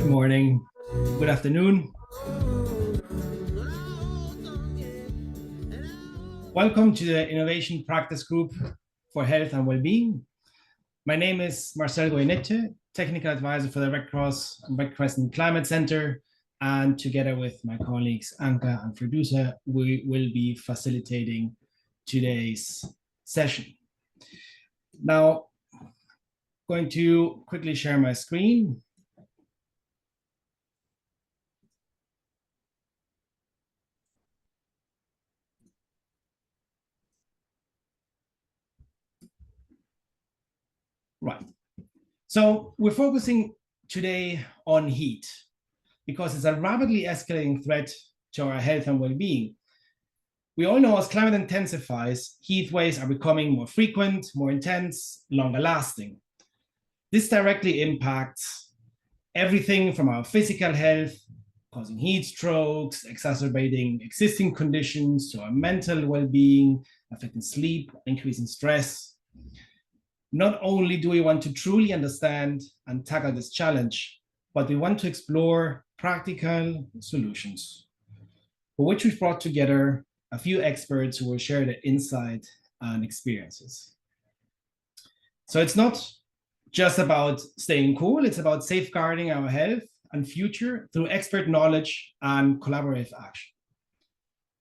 Good morning, good afternoon. Welcome to the Innovation Practice Group for Health and Wellbeing. My name is Marcel Goyenette, Technical Advisor for the Red Cross and Red Crescent Climate Center. And together with my colleagues Anka and Fredusa, we will be facilitating today's session. Now, I'm going to quickly share my screen. Right. So we're focusing today on heat because it's a rapidly escalating threat to our health and well-being. We all know as climate intensifies, heat waves are becoming more frequent, more intense, longer lasting. This directly impacts everything from our physical health, causing heat strokes, exacerbating existing conditions, to our mental well-being, affecting sleep, increasing stress. Not only do we want to truly understand and tackle this challenge, but we want to explore practical solutions, for which we've brought together a few experts who will share their insight and experiences. So it's not just about staying cool, it's about safeguarding our health and future through expert knowledge and collaborative action.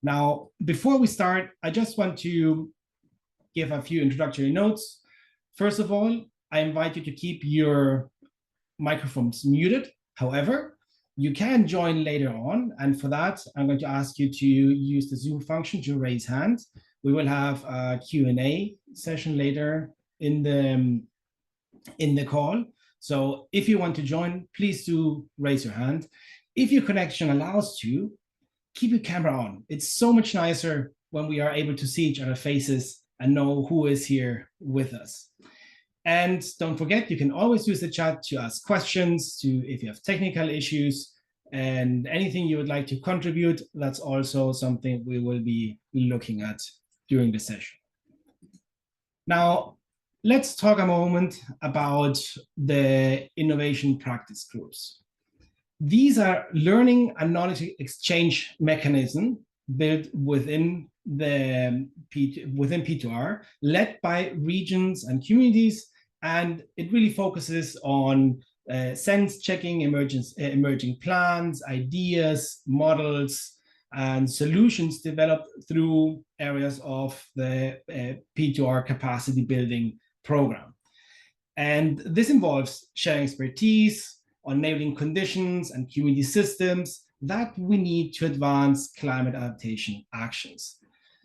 Now, before we start, I just want to give a few introductory notes. First of all, I invite you to keep your microphones muted. However, you can join later on. And for that, I'm going to ask you to use the Zoom function to raise hand. We will have a Q&A session later in the call. So if you want to join, please do raise your hand. If your connection allows to, keep your camera on. It's so much nicer when we are able to see each other's faces and know who is here with us. And don't forget, you can always use the chat to ask questions, if you have technical issues and anything you would like to contribute. That's also something we will be looking at during the session. Now, let's talk a moment about the innovation practice groups. These are learning and knowledge exchange mechanisms built within P2R, led by regions and communities, and it really focuses on sense checking, emerging plans, ideas, models, and solutions developed through areas of the P2R capacity building program. And this involves sharing expertise on enabling conditions and community systems that we need to advance climate adaptation actions.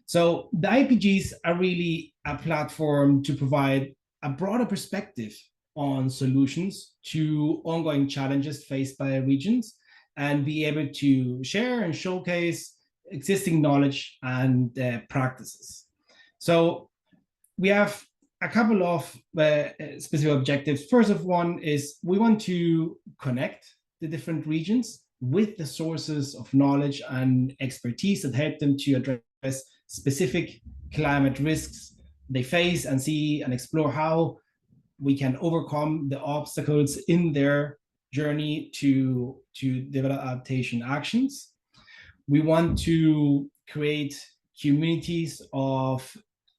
So the IPGs are really a platform to provide a broader perspective on solutions to ongoing challenges faced by regions and be able to share and showcase existing knowledge and practices. So we have a couple of specific objectives. First of one is we want to connect the different regions with the sources of knowledge and expertise that help them to address specific climate risks they face and see and explore how we can overcome the obstacles in their journey to develop adaptation actions. We want to create communities of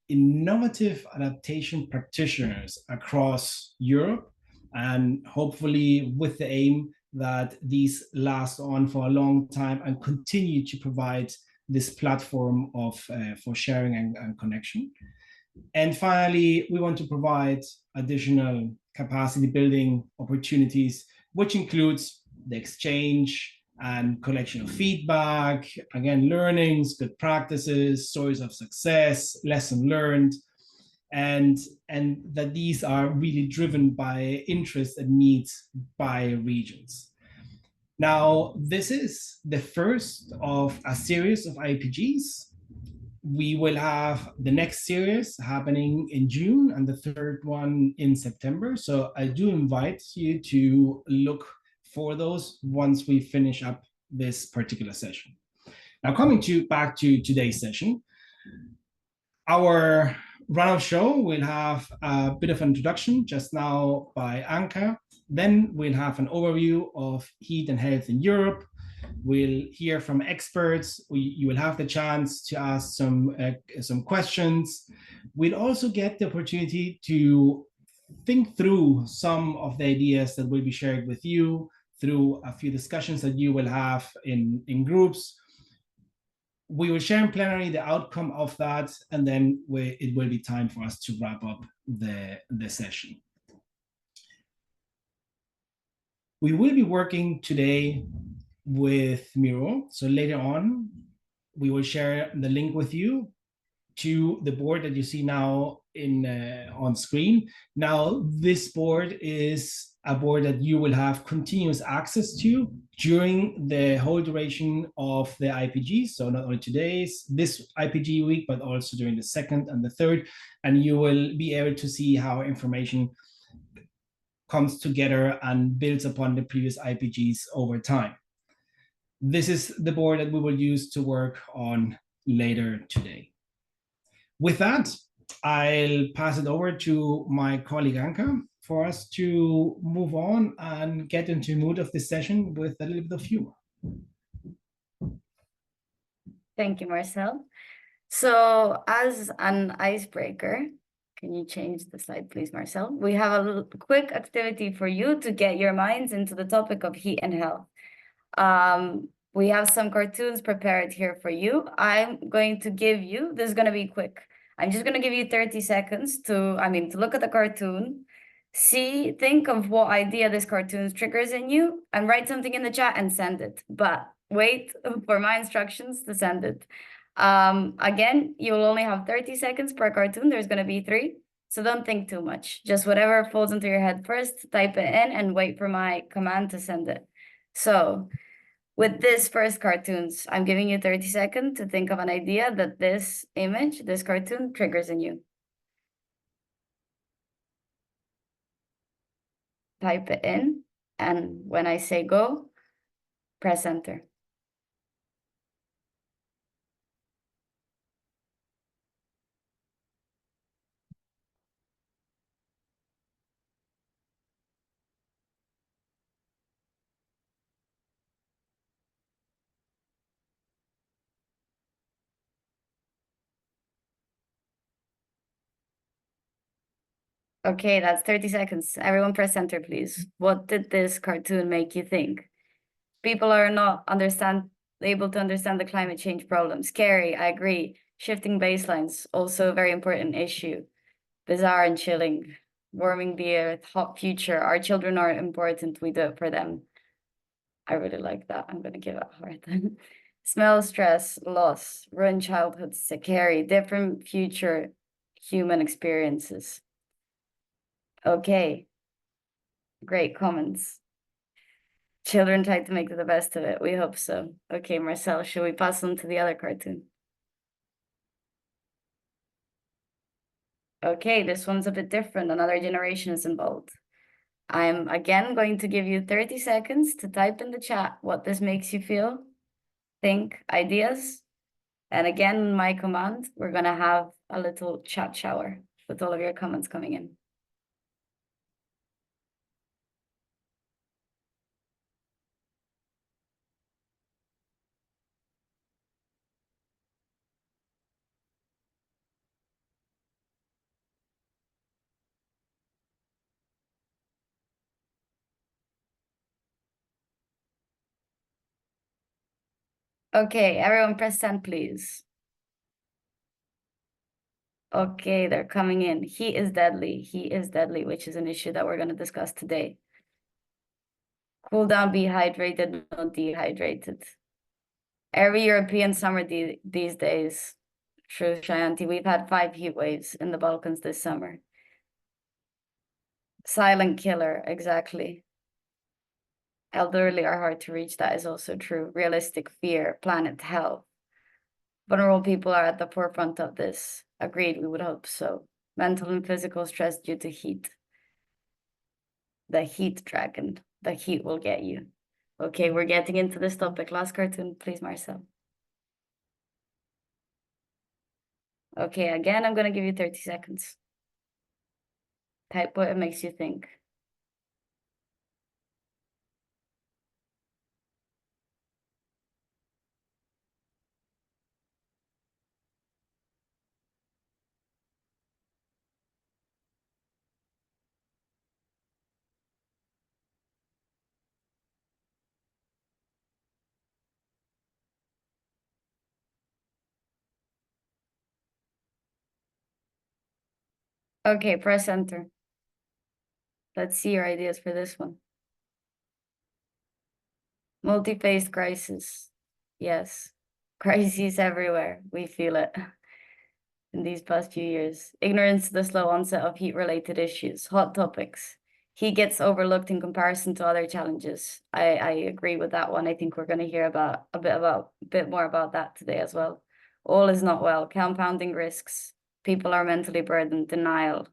innovative adaptation practitioners across Europe, and hopefully with the aim that these last on for a long time and continue to provide this platform for sharing and connection. And finally, we want to provide additional capacity building opportunities, which includes the exchange and collection of feedback, again, learnings, good practices, stories of success, lesson learned, and that these are really driven by interest and needs by regions. Now, this is the first of a series of IPGs. We will have the next series happening in June and the third one in September. So I do invite you to look for those once we finish up this particular session. Now, coming back to today's session, our run-of show will have a bit of an introduction just now by Anka, Then we'll have an overview of heat and health in Europe. We'll hear from experts. You will have the chance to ask some questions. We'll also get the opportunity to think through some of the ideas that will be shared with you through a few discussions that you will have in groups. We will share in plenary the outcome of that, and then it will be time for us to wrap up the session. We will be working today with Miro. So later on, we will share the link with you to the board that you see now on screen. Now, this board is a board that you will have continuous access to during the whole duration of the IPG. So not only this IPG week, but also during the second and the third. And you will be able to see how information comes together and builds upon the previous IPGs over time. This is the board that we will use to work on later today. With that, I'll pass it over to my colleague Anka for us to move on and get into the mood of this session with a little bit of humor. Thank you, Marcel. So as an icebreaker, can you change the slide, please, Marcel? We have a little quick activity for you to get your minds into the topic of heat and health. We have some cartoons prepared here for you. I'm going to give you, this is going to be quick. I'm just going to give you 30 seconds to look at the cartoon, think of what idea this cartoon triggers in you, and write something in the chat and send it. But wait for my instructions to send it. Again, you'll only have 30 seconds per cartoon. There's going to be 3. So don't think too much. Just whatever falls into your head first, type it in and wait for my command to send it. So with this first cartoons, I'm giving you 30 seconds to think of an idea that this image, this cartoon triggers in you. Type it in, and when I say go, press enter. Okay, that's 30 seconds. Everyone press enter, please. What did this cartoon make you think? People are not able to understand the climate change problem. Scary, I agree. Shifting baselines, also a very important issue. Bizarre and chilling. Warming the earth, hot future. Our children are important, we do it for them. I really like that. I'm going to give it a heart. Smell, stress, loss, ruined childhood, scary, different future human experiences. Okay, great comments. Children try to make the best of it. We hope so. Okay, Marcel, should we pass on to the other cartoon? Okay, this one's a bit different. Another generation is involved. I'm again going to give you 30 seconds to type in the chat what this makes you feel, think, ideas. And again, my command, we're going to have a little chat shower with all of your comments coming in. Okay, everyone press send, please. Okay, they're coming in. Heat is deadly. Heat is deadly, which is an issue that we're going to discuss today. Cool down, be hydrated, not dehydrated. Every European summer these days. True, Shayanti, we've had 5 heat waves in the Balkans this summer. Silent killer, exactly. Elderly are hard to reach, that is also true. Realistic fear, planet health. Vulnerable people are at the forefront of this. Agreed, we would hope so. Mental and physical stress due to heat. The heat dragon. The heat will get you. Okay, we're getting into this topic. Last cartoon, please, Marcel. Okay, again, I'm going to give you 30 seconds. Type what it makes you think. Okay, press enter. Let's see your ideas for this one. Multi-phase crisis. Yes, crises everywhere. We feel it in these past few years. Ignorance, the slow onset of heat-related issues, hot topics. Heat gets overlooked in comparison to other challenges. I agree with that one. I think we're going to hear about a bit more about that today as well. All is not well. Compounding risks. People are mentally burdened. Denial.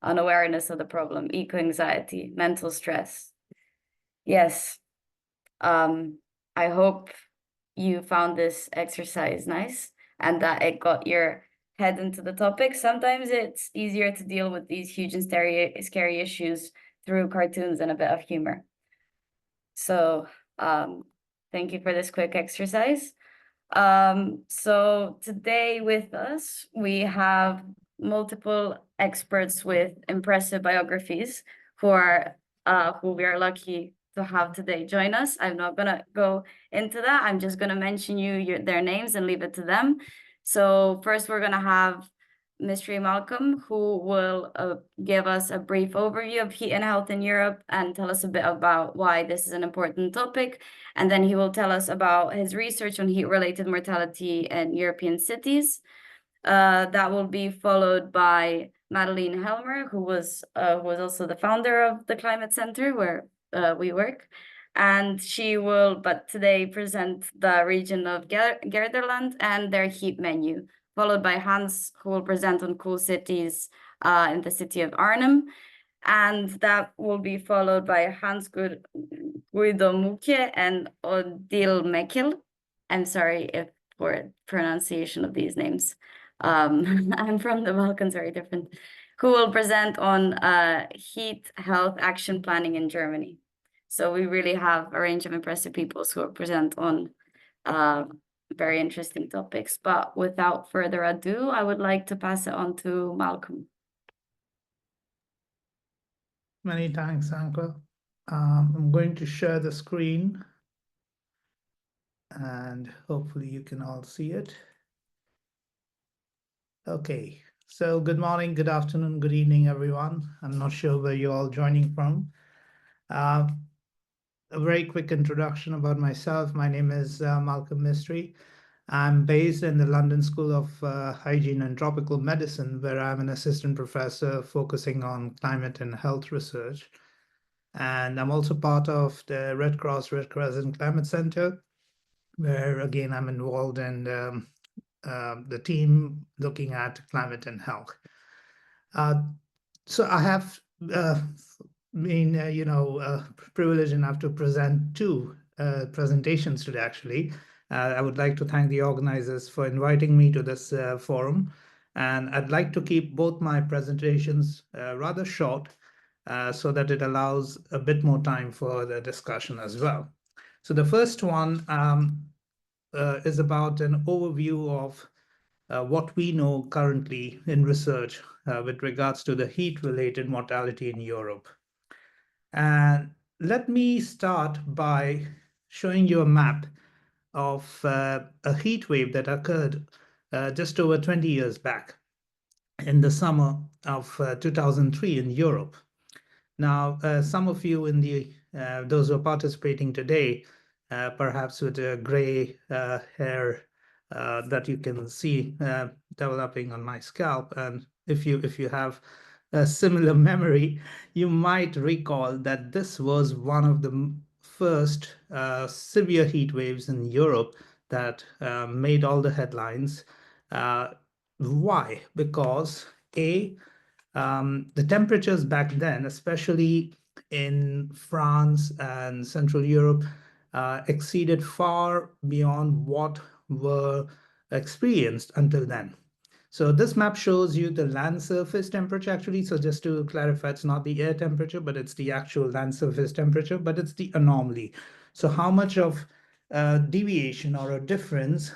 Unawareness of the problem. Eco-anxiety. Mental stress. Yes. I hope you found this exercise nice and that it got your head into the topic. Sometimes it's easier to deal with these huge and scary issues through cartoons and a bit of humor. So thank you for this quick exercise. So today with us, we have multiple experts with impressive biographies who we are lucky to have today join us. I'm not gonna go into that. I'm just gonna mention their names and leave it to them. So first we're gonna have Mystery Malcolm, who will give us a brief overview of heat and health in Europe and tell us a bit about why this is an important topic. And then he will tell us about his research on heat-related mortality in European cities. That will be followed by Madeleine Helmer, who was also the founder of the Climate Center where we work. And she will, but today, present the region of Gelderland and their heat menu, followed by Hans, who will present on cool cities in the city of Arnhem. And that will be followed by Hans Guido Muke and Odile Mekil. I'm sorry for pronunciation of these names. I'm from the Balkans, very different. Who will present on heat health action planning in Germany. So we really have a range of impressive people who will present on very interesting topics. But without further ado, I would like to pass it on to Malcolm. Many thanks, Anka. I'm going to share the screen and hopefully you can all see it. Okay, so good morning, good afternoon, good evening, everyone. I'm not sure where you're all joining from. A very quick introduction about myself. My name is Malcolm Mystery. I'm based in the London School of Hygiene and Tropical Medicine, where I'm an assistant professor focusing on climate and health research. And I'm also part of the Red Cross Red Crescent Climate Center, where again, I'm involved in the team looking at climate and health. So I have been, privileged enough to present two presentations today, actually. I would like to thank the organizers for inviting me to this forum. And I'd like to keep both my presentations rather short so that it allows a bit more time for the discussion as well. So the first one is about an overview of what we know currently in research with regards to the heat-related mortality in Europe. And let me start by showing you a map of a heat wave that occurred just over 20 years back in the summer of 2003 in Europe. Now, some of you in those who are participating today, perhaps with a gray hair that you can see developing on my scalp, and if you have a similar memory, you might recall that this was one of the first severe heat waves in Europe that made all the headlines. Why? Because the temperatures back then, especially in France and Central Europe, exceeded far beyond what were experienced until then. So this map shows you the land surface temperature, actually. So just to clarify, it's not the air temperature, but it's the actual land surface temperature, but it's the anomaly. So how much of deviation or a difference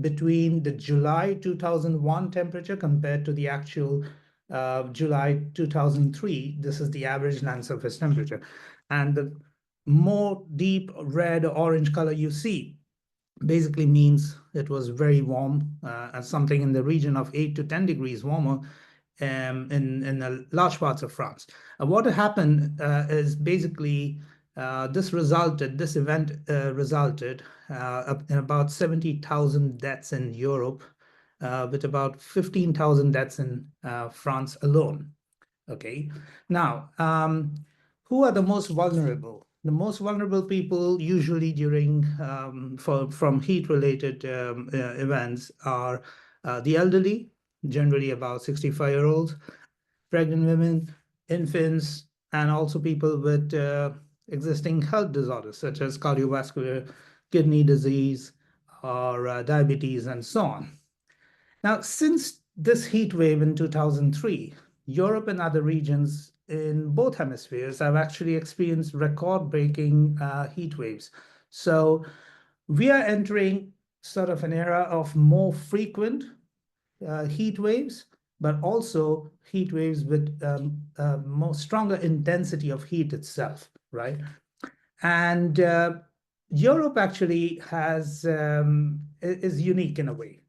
between the July 2001 temperature compared to the actual July 2003, this is the average land surface temperature. And the more deep red or orange color you see basically means it was very warm, something in the region of 8 to 10 degrees warmer in large parts of France. What happened is basically this event resulted in about 70,000 deaths in Europe, with about 15,000 deaths in France alone. Okay, now who are the most vulnerable? The most vulnerable people usually during from heat-related events are the elderly, generally about 65-year-olds, pregnant women, infants, and also people with existing health disorders such as cardiovascular, kidney disease, or diabetes, and so on. Now, since this heat wave in 2003, Europe and other regions in both hemispheres have actually experienced record-breaking heat waves. So we are entering sort of an era of more frequent heat waves, but also heat waves with more stronger intensity of heat itself, right? And Europe actually is unique in a way,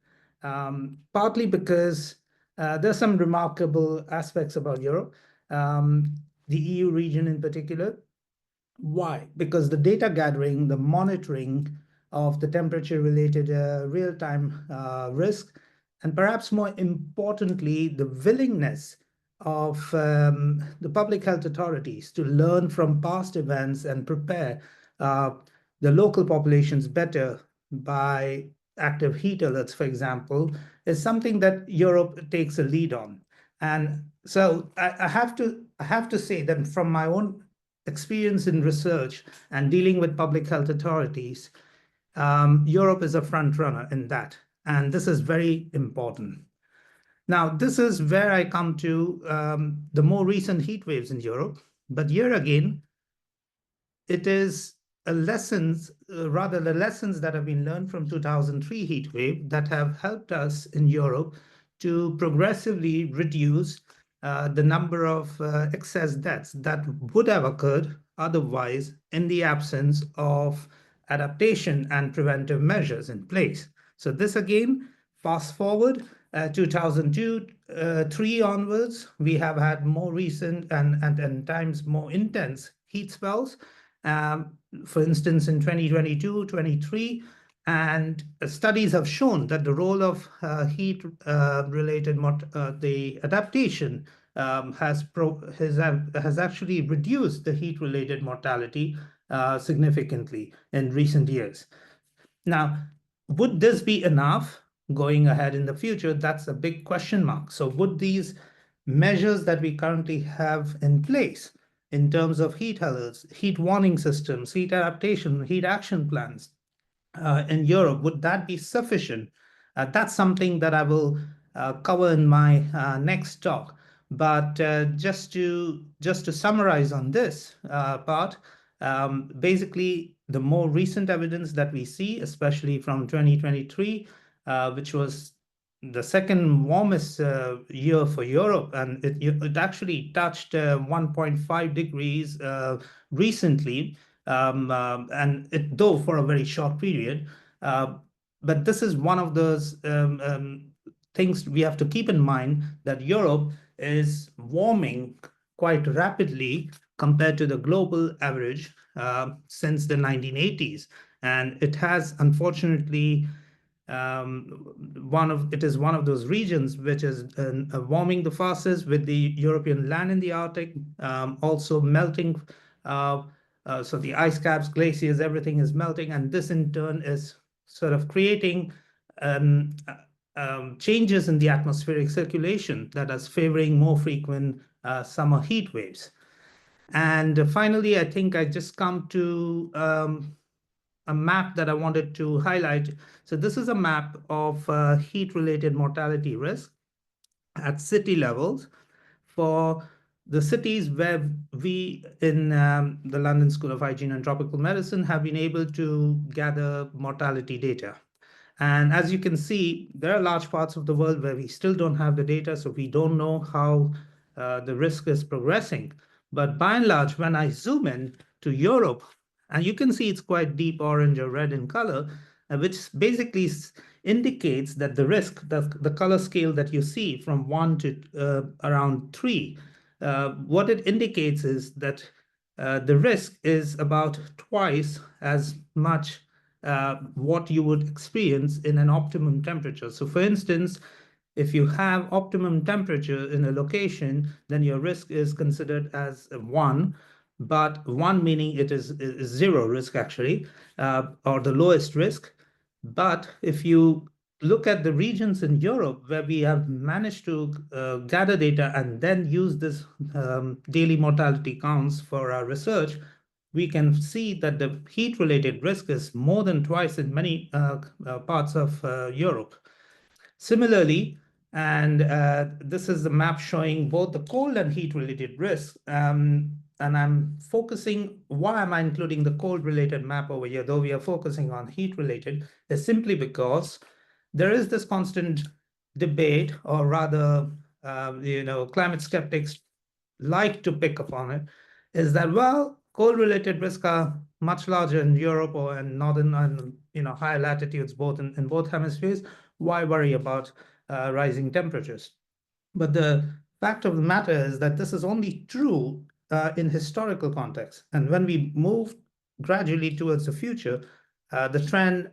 partly because there's some remarkable aspects about Europe, the EU region in particular. Why? Because the data gathering, the monitoring of the temperature-related real-time risk, and perhaps more importantly, the willingness of the public health authorities to learn from past events and prepare the local populations better by active heat alerts, for example, is something that Europe takes a lead on. And so I have to say that from my own experience in research and dealing with public health authorities, Europe is a front runner in that. And this is very important. Now, this is where I come to the more recent heat waves in Europe. But here again, it is the lessons that have been learned from 2003 heat wave that have helped us in Europe to progressively reduce the number of excess deaths that would have occurred otherwise in the absence of adaptation and preventive measures in place. So this again, fast forward 2002, 3 onwards, we have had more recent and times more intense heat spells. For instance, in 2022, 23, and studies have shown that the role of heat-related the adaptation has actually reduced the heat-related mortality significantly in recent years. Now, would this be enough going ahead in the future? That's a big question mark. So would these measures that we currently have in place in terms of heat alerts, heat warning systems, heat adaptation, heat action plans in Europe, would that be sufficient? That's something that I will cover in my next talk. But just to summarize on this part, basically the more recent evidence that we see, especially from 2023, which was the second warmest year for Europe, and it actually touched 1.5 degrees recently, and though for a very short period. But this is one of those things we have to keep in mind, that Europe is warming quite rapidly compared to the global average since the 1980s. And it has, unfortunately, it is one of those regions which is warming the fastest, with the European land in the Arctic also melting. So the ice caps, glaciers, everything is melting, and this in turn is sort of creating changes in the atmospheric circulation that is favoring more frequent summer heat waves. And finally, I think I just come to a map that I wanted to highlight. So this is a map of heat-related mortality risk at city levels for the cities where we in the London School of Hygiene and Tropical Medicine have been able to gather mortality data. And as you can see, there are large parts of the world where we still don't have the data, so we don't know how the risk is progressing. But by and large, when I zoom in to Europe, and you can see it's quite deep orange or red in color, which basically indicates that the risk, the color scale that you see from 1 to around 3, what it indicates is that the risk is about twice as much what you would experience in an optimum temperature. So for instance, if you have optimum temperature in a location, then your risk is considered as 1, but 1 meaning it is 0 risk actually, or the lowest risk. But if you look at the regions in Europe where we have managed to gather data and then use this daily mortality counts for our research, we can see that the heat-related risk is more than twice in many parts of Europe. Similarly, and this is the map showing both the cold and heat-related risks. And I'm focusing, why am I including the cold-related map over here, though we are focusing on heat-related, is simply because there is this constant debate, or rather, climate skeptics like to pick up on it, is that, well, cold-related risks are much larger in Europe or in northern and higher latitudes, both in both hemispheres. Why worry about rising temperatures? But the fact of the matter is that this is only true in historical context. And when we move gradually towards the future, the trend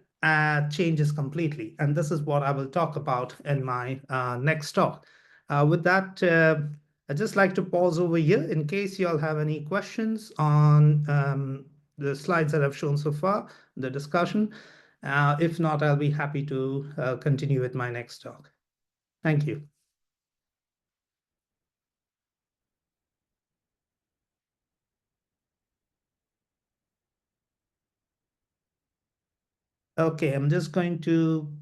changes completely. And this is what I will talk about in my next talk. With that, I'd just like to pause over here in case you all have any questions on the slides that I've shown so far, the discussion. If not, I'll be happy to continue with my next talk. Thank you. Okay, I'm just going to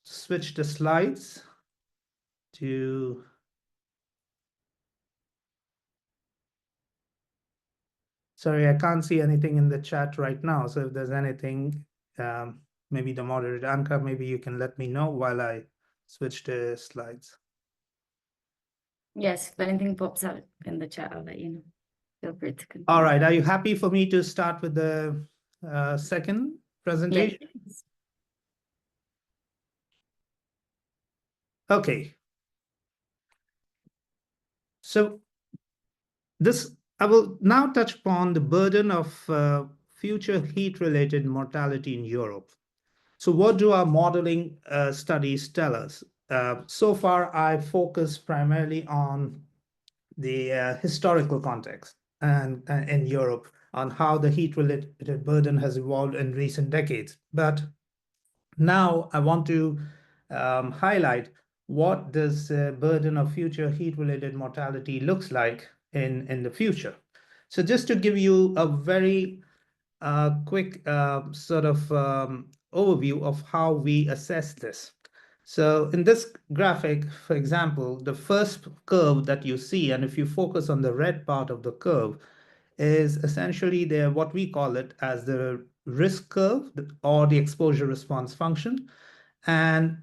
switch the slides to... Sorry, I can't see anything in the chat right now. So if there's anything, maybe the moderator, Anka, maybe you can let me know while I switch the slides. Yes, if anything pops out in the chat, I'll let you know. Feel free to continue. All right, are you happy for me to start with the second presentation? Yes. Okay. So I will now touch upon the burden of future heat-related mortality in Europe. So what do our modeling studies tell us? So far, I focus primarily on the historical context and in Europe on how the heat-related burden has evolved in recent decades. But now I want to highlight what this burden of future heat-related mortality looks like in the future. So just to give you a very quick sort of overview of how we assess this. So in this graphic, for example, the first curve that you see, and if you focus on the red part of the curve, is essentially what we call it as the risk curve or the exposure response function. And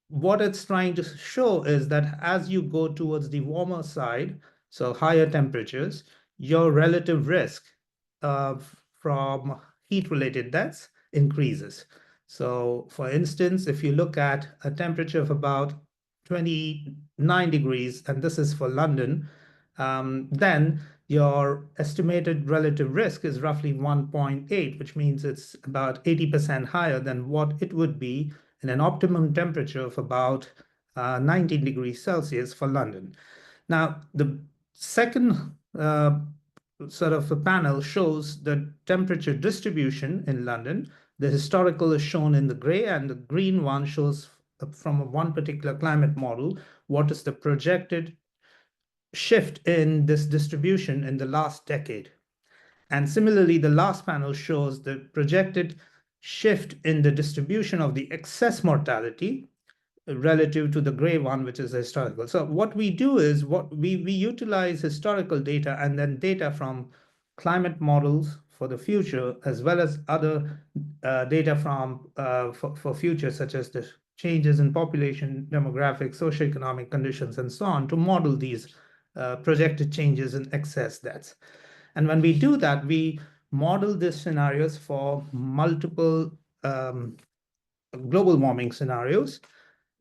what it's trying to show is that as you go towards the warmer side, so higher temperatures, your relative risk from heat-related deaths increases. So for instance, if you look at a temperature of about 29 degrees, and this is for London, then your estimated relative risk is roughly 1.8, which means it's about 80% higher than what it would be in an optimum temperature of about 19 degrees Celsius for London. Now, the second sort of a panel shows the temperature distribution in London. The historical is shown in the gray, and the green one shows from one particular climate model what is the projected shift in this distribution in the last decade. And similarly, the last panel shows the projected shift in the distribution of the excess mortality relative to the gray one, which is historical. So what we do is we utilize historical data and then data from climate models for the future, as well as other data from for future, such as the changes in population, demographic, socioeconomic conditions, and so on, to model these projected changes in excess deaths. And when we do that, we model these scenarios for multiple global warming scenarios.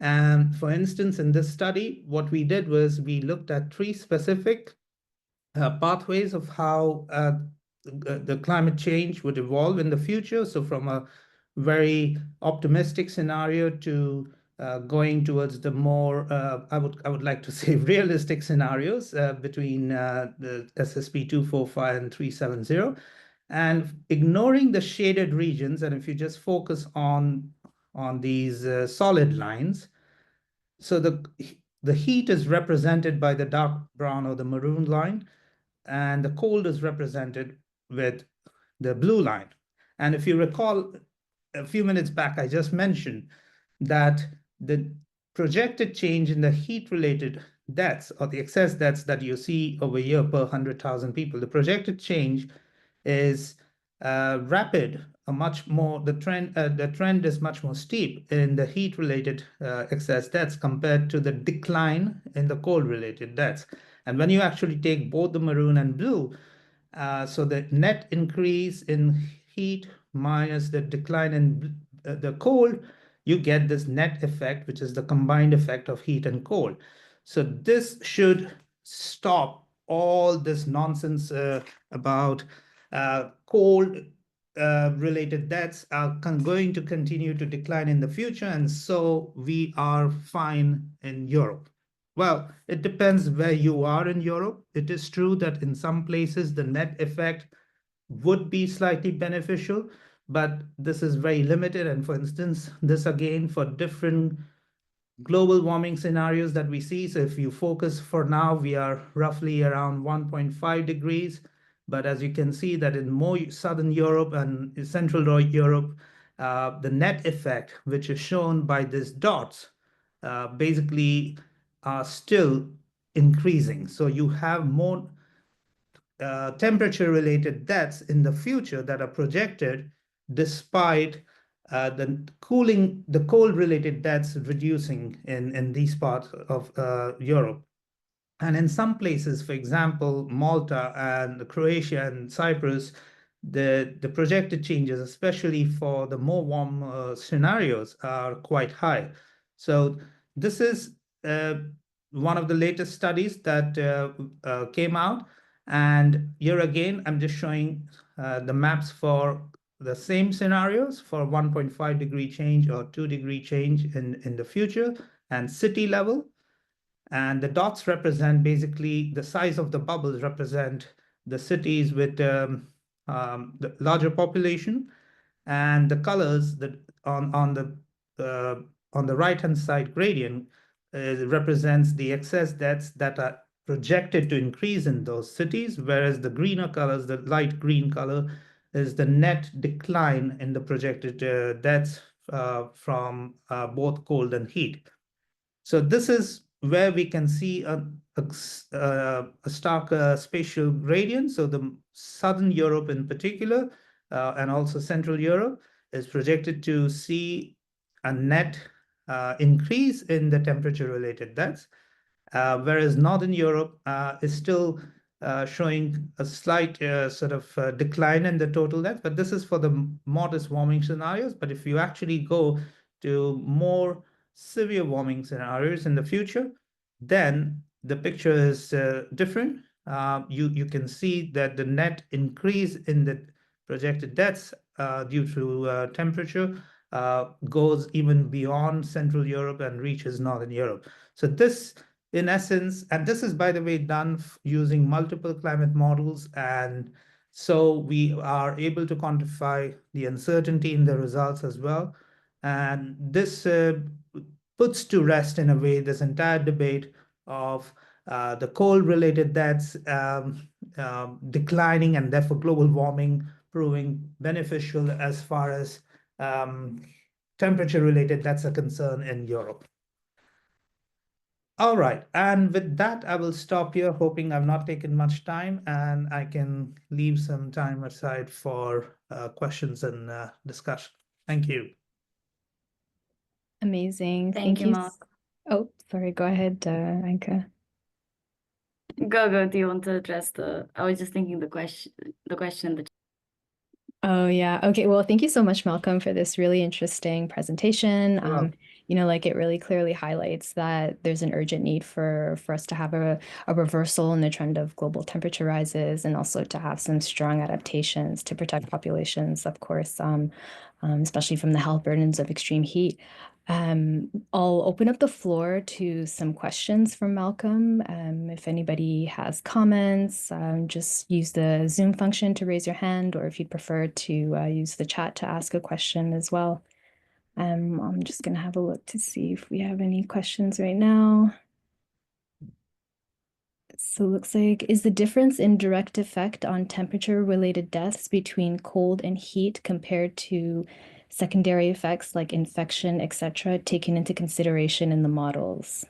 And for instance, in this study, what we did was we looked at 3 specific pathways of how the climate change would evolve in the future. So from a very optimistic scenario to going towards the more, I would like to say, realistic scenarios between the SSP 245 and 370, and ignoring the shaded regions. And if you just focus on these solid lines, so the heat is represented by the dark brown or the maroon line, and the cold is represented with the blue line. And if you recall, a few minutes back, I just mentioned that the projected change in the heat-related deaths or the excess deaths that you see over here per 100,000 people, the projected change is rapid, the trend is much more steep in the heat-related excess deaths compared to the decline in the cold-related deaths. And when you actually take both the maroon and blue, so the net increase in heat minus the decline in the cold, you get this net effect, which is the combined effect of heat and cold. So this should stop all this nonsense about cold related deaths are going to continue to decline in the future, and so we are fine in Europe. Well, it depends where you are in Europe. It is true that in some places the net effect would be slightly beneficial, but this is very limited. And for instance, this again for different global warming scenarios that we see. So if you focus for now, we are roughly around 1.5 degrees. But as you can see that in more Southern Europe and Central Europe, the net effect, which is shown by these dots, basically are still increasing. So you have more temperature-related deaths in the future that are projected, despite the cold-related deaths reducing in these parts of Europe. And in some places, for example, Malta and Croatia and Cyprus, the projected changes, especially for the more warm scenarios, are quite high. So this is one of the latest studies that came out. And here again, I'm just showing the maps for the same scenarios for 1.5 degree change or 2 degree change in the future and city level. And the dots represent basically the size of the bubbles represent the cities with the larger population, and the colors that on the right-hand side gradient represents the excess deaths that are projected to increase in those cities, whereas the greener colors, the light green color, is the net decline in the projected deaths from both cold and heat. So this is where we can see a stark spatial gradient. So the Southern Europe in particular, and also Central Europe, is projected to see a net increase in the temperature-related deaths, whereas Northern Europe is still showing a slight sort of decline in the total death. But this is for the modest warming scenarios. But if you actually go to more severe warming scenarios in the future, then the picture is different. You can see that the net increase in the projected deaths due to temperature goes even beyond Central Europe and reaches Northern Europe. So this, in essence, and this is, by the way, done using multiple climate models, and so we are able to quantify the uncertainty in the results as well. And this puts to rest, in a way, this entire debate of the cold-related deaths declining, and therefore global warming proving beneficial as far as temperature-related deaths are concerned in Europe. All right, and with that, I will stop here, hoping I've not taken much time, and I can leave some time aside for questions and discussion. Thank you. Amazing. Thank you, Mark. Oh, sorry. Go ahead, Anka. Go. Do you want to address I was just thinking the question. Oh, yeah. Okay. Well, thank you so much, Malcolm, for this really interesting presentation. Like it really clearly highlights that there's an urgent need for us to have a reversal in the trend of global temperature rises and also to have some strong adaptations to protect populations, of course, especially from the health burdens of extreme heat. I'll open up the floor to some questions from Malcolm. If anybody has comments, just use the Zoom function to raise your hand, or if you'd prefer to use the chat to ask a question as well. I'm just going to have a look to see if we have any questions right now. So it looks like, is the difference in direct effect on temperature-related deaths between cold and heat compared to secondary effects like infection, etc., taken into consideration in the models?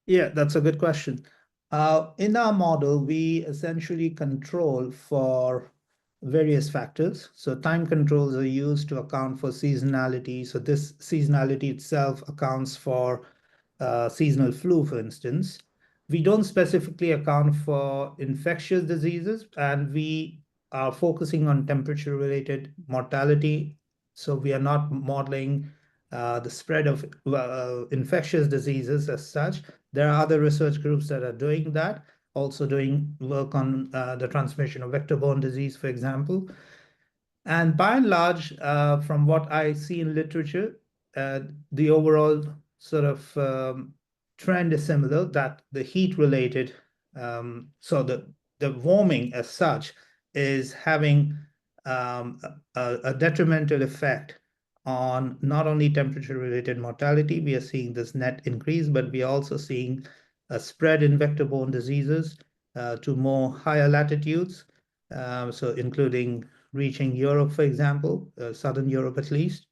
Yeah, that's a good question. In our model, we essentially control for various factors. So time controls are used to account for seasonality. So this seasonality itself accounts for seasonal flu, for instance. We don't specifically account for infectious diseases, and we are focusing on temperature-related mortality. So we are not modeling the spread of infectious diseases as such. There are other research groups that are doing that, also doing work on the transmission of vector-borne disease, for example. And by and large, from what I see in literature, the overall sort of trend is similar, that the heat-related, so the warming as such is having a detrimental effect on not only temperature-related mortality. We are seeing this net increase, but we are also seeing a spread in vector-borne diseases to more higher latitudes, so including reaching Europe, for example, Southern Europe at least.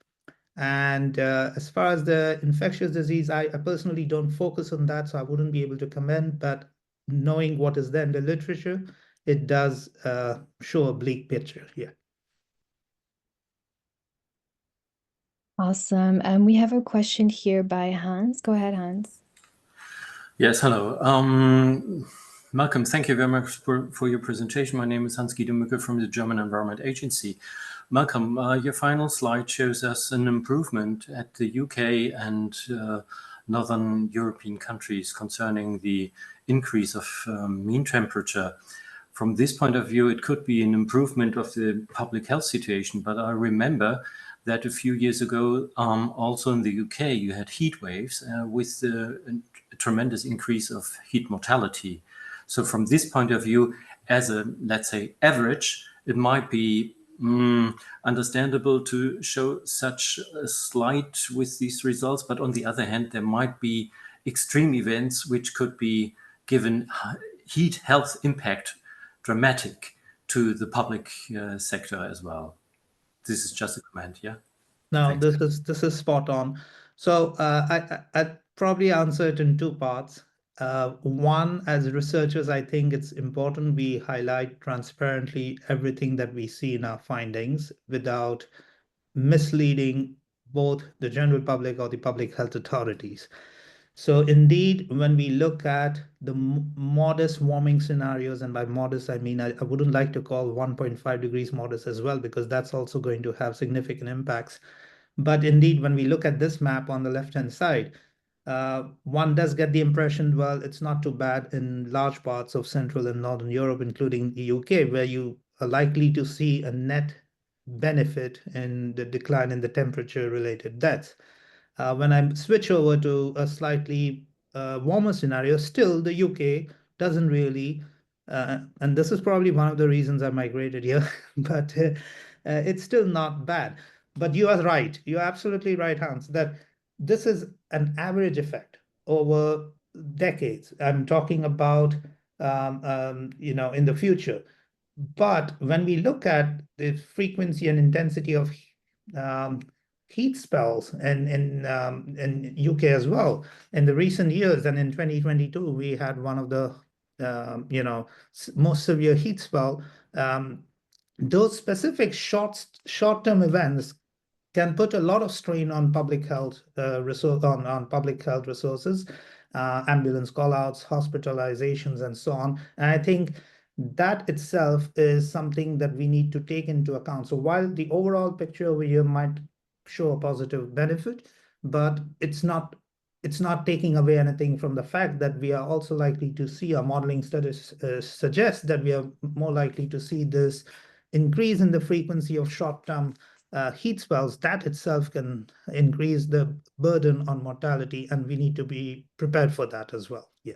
And as far as the infectious disease, I personally don't focus on that, so I wouldn't be able to comment, but knowing what is there in the literature, it does show a bleak picture, yeah. Awesome. We have a question here by Hans. Go ahead, Hans. Yes, hello. Malcolm, thank you very much for your presentation. My name is Hans-Guido Mücke from the German Environment Agency. Malcolm, your final slide shows us an improvement at the UK and Northern European countries concerning the increase of mean temperature. From this point of view, it could be an improvement of the public health situation, but I remember that a few years ago, also in the UK, you had heat waves with a tremendous increase of heat mortality. So from this point of view, as a, let's say, average, it might be understandable to show such a slide with these results. But on the other hand, there might be extreme events which could be given heat health impact dramatic to the public sector as well. This is just a comment, yeah? No, Thanks. this is spot on. So I'd probably answer it in two parts. One, as researchers, I think it's important we highlight transparently everything that we see in our findings without misleading both the general public or the public health authorities. So indeed, when we look at the modest warming scenarios, and by modest, I mean, I wouldn't like to call 1.5 degrees modest as well, because that's also going to have significant impacts. But indeed, when we look at this map on the left-hand side, one does get the impression, well, it's not too bad in large parts of Central and Northern Europe, including the UK, where you are likely to see a net benefit in the decline in the temperature-related deaths. When I switch over to a slightly warmer scenario, still the UK doesn't really, and this is probably one of the reasons I migrated here, but it's still not bad. But you are right. You're absolutely right, Hans, that this is an average effect over decades. I'm talking about, in the future. But when we look at the frequency and intensity of heat spells in UK as well, in the recent years, and in 2022, we had one of the most severe heat spell. Those specific short-term events can put a lot of strain on public health public health resources, ambulance callouts, hospitalizations, and so on. And I think that itself is something that we need to take into account. So while the overall picture over here might show a positive benefit, but it's not taking away anything from the fact that we are also likely to see, our modeling studies suggest that we are more likely to see this increase in the frequency of short-term heat spells. That itself can increase the burden on mortality, and we need to be prepared for that as well. Yeah.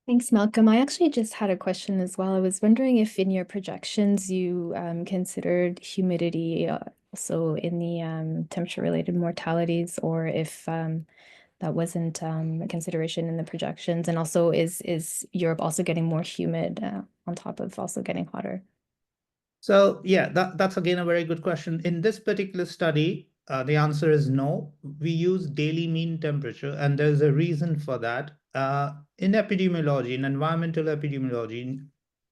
Thanks, Malcolm. I actually just had a question as well. I was wondering if in your projections you considered humidity also in the temperature-related mortalities, or if that wasn't a consideration in the projections. And also, is Europe also getting more humid on top of also getting hotter? So yeah, that's again a very good question. In this particular study, the answer is no. We use daily mean temperature, and there's a reason for that. In epidemiology, in environmental epidemiology,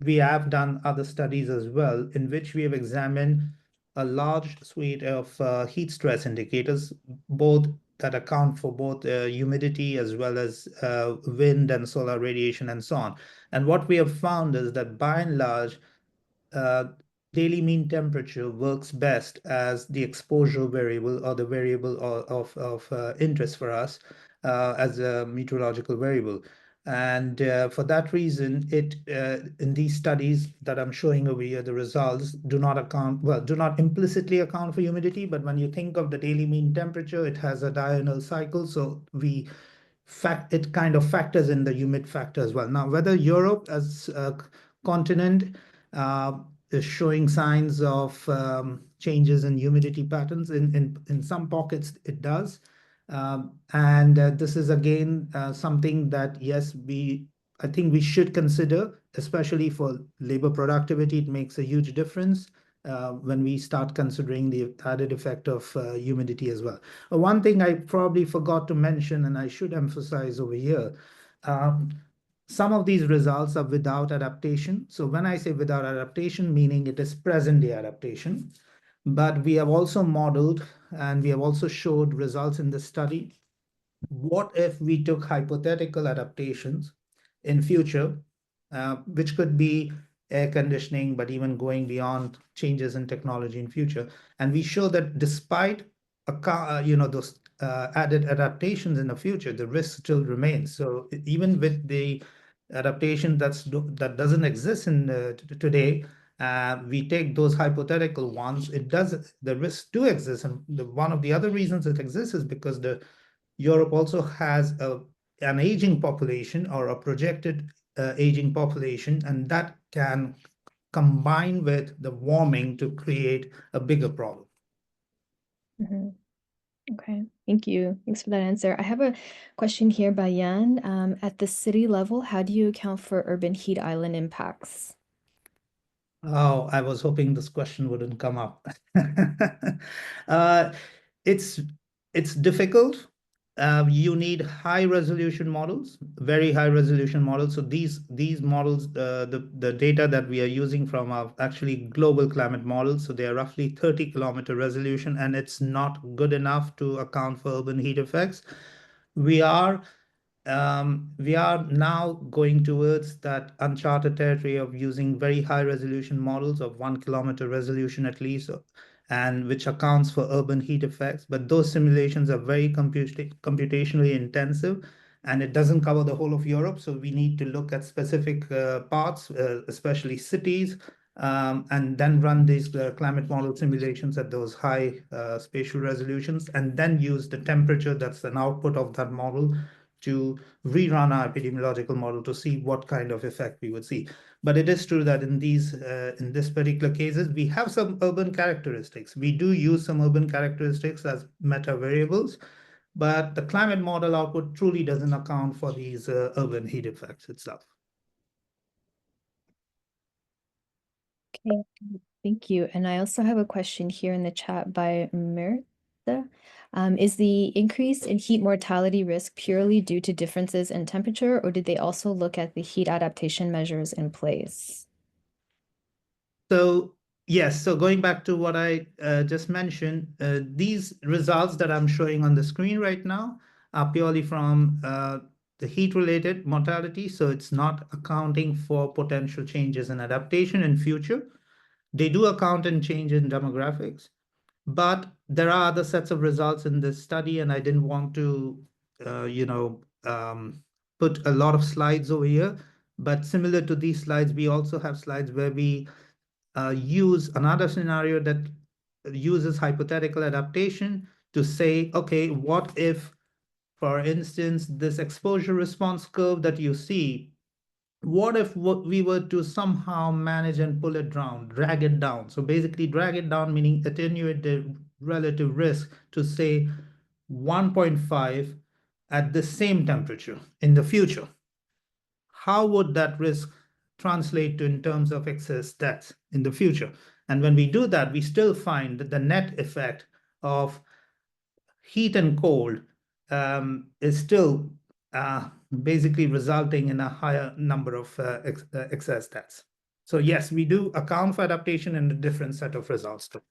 we have done other studies as well, in which we have examined a large suite of heat stress indicators, both that account for both humidity as well as wind and solar radiation and so on. And what we have found is that by and large, uh, daily mean temperature works best as the exposure variable, or the variable of interest for us as a meteorological variable. And for that reason, in these studies that I'm showing over here, the results do not implicitly account for humidity, but when you think of the daily mean temperature, it has a diurnal cycle, so it kind of factors in the humid factor as well. Now, whether Europe as a continent uh, is showing signs of changes in humidity patterns. In some pockets, it does. And this is again something that, yes, I think we should consider, especially for labor productivity. It makes a huge difference when we start considering the added effect of humidity as well. One thing I probably forgot to mention, and I should emphasize over here, some of these results are without adaptation. So when I say without adaptation, meaning it is present day adaptation, but we have also modeled and we have also showed results in the study. What if we took hypothetical adaptations in future, which could be air conditioning, but even going beyond changes in technology in future, and we show that despite those added adaptations in the future, the risk still remains. So even with the adaptation that doesn't exist in today, we take those hypothetical ones, the risks do exist. And one of the other reasons it exists is because Europe also has an aging population, or a projected aging population, and that can combine with the warming to create a bigger problem. Mhm. Okay, thank you. Thanks for that answer. I have a question here by Yan. At the city level, how do you account for urban heat island impacts? Oh, I was hoping this question wouldn't come up. uh, it's difficult. You need high resolution models, very high resolution models. So these models, the data that we are using from are actually global climate models. So they are roughly 30-kilometer resolution, and it's not good enough to account for urban heat effects. We are now going towards that uncharted territory of using very high resolution models of 1 kilometer resolution at least, and which accounts for urban heat effects. But those simulations are very computationally intensive, and it doesn't cover the whole of Europe. So we need to look at specific parts, especially cities, and then run these climate model simulations at those high spatial resolutions, and then use the temperature that's an output of that model to rerun our epidemiological model to see what kind of effect we would see. But it is true that in this particular cases, we have some urban characteristics. We do use some urban characteristics as meta variables, but the climate model output truly doesn't account for these urban heat effects itself. Okay, thank you. And I also have a question here in the chat by Mirtha. Is the increase in heat mortality risk purely due to differences in temperature, or did they also look at the heat adaptation measures in place? So yes, so going back to what I just mentioned, these results that I'm showing on the screen right now are purely from the heat-related mortality, so it's not accounting for potential changes in adaptation in future. They do account in change in demographics, but there are other sets of results in this study, and I didn't want to, put a lot of slides over here. But similar to these slides, we also have slides where we use another scenario that uses hypothetical adaptation to say, okay, what if, for instance, this exposure response curve that you see, what if we were to somehow manage and pull it down, drag it down? So basically drag it down, meaning attenuate the relative risk to say 1.5 at the same temperature in the future. How would that risk translate to in terms of excess deaths in the future? And when we do that, we still find that the net effect of heat and cold is still basically resulting in a higher number of excess deaths. So yes, we do account for adaptation in a different set of results too.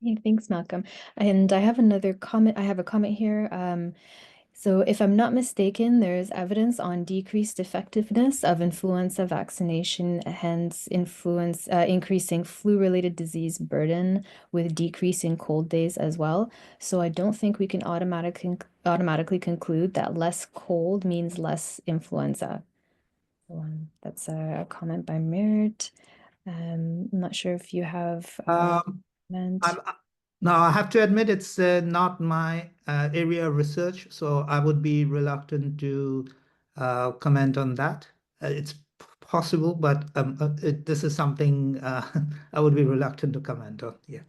Yeah, thanks, Malcolm. And I have another comment. I have a comment here. So if I'm not mistaken, there's evidence on decreased effectiveness of influenza vaccination, hence increasing flu-related disease burden with decreasing cold days as well. So I don't think we can automatically conclude that less cold means less influenza. That's a comment by Merit. I'm not sure if you have a comment. Now, I have to admit it's not my area of research, so I would be reluctant to comment on that. It's possible, but this is something I would be reluctant to comment on. Yeah.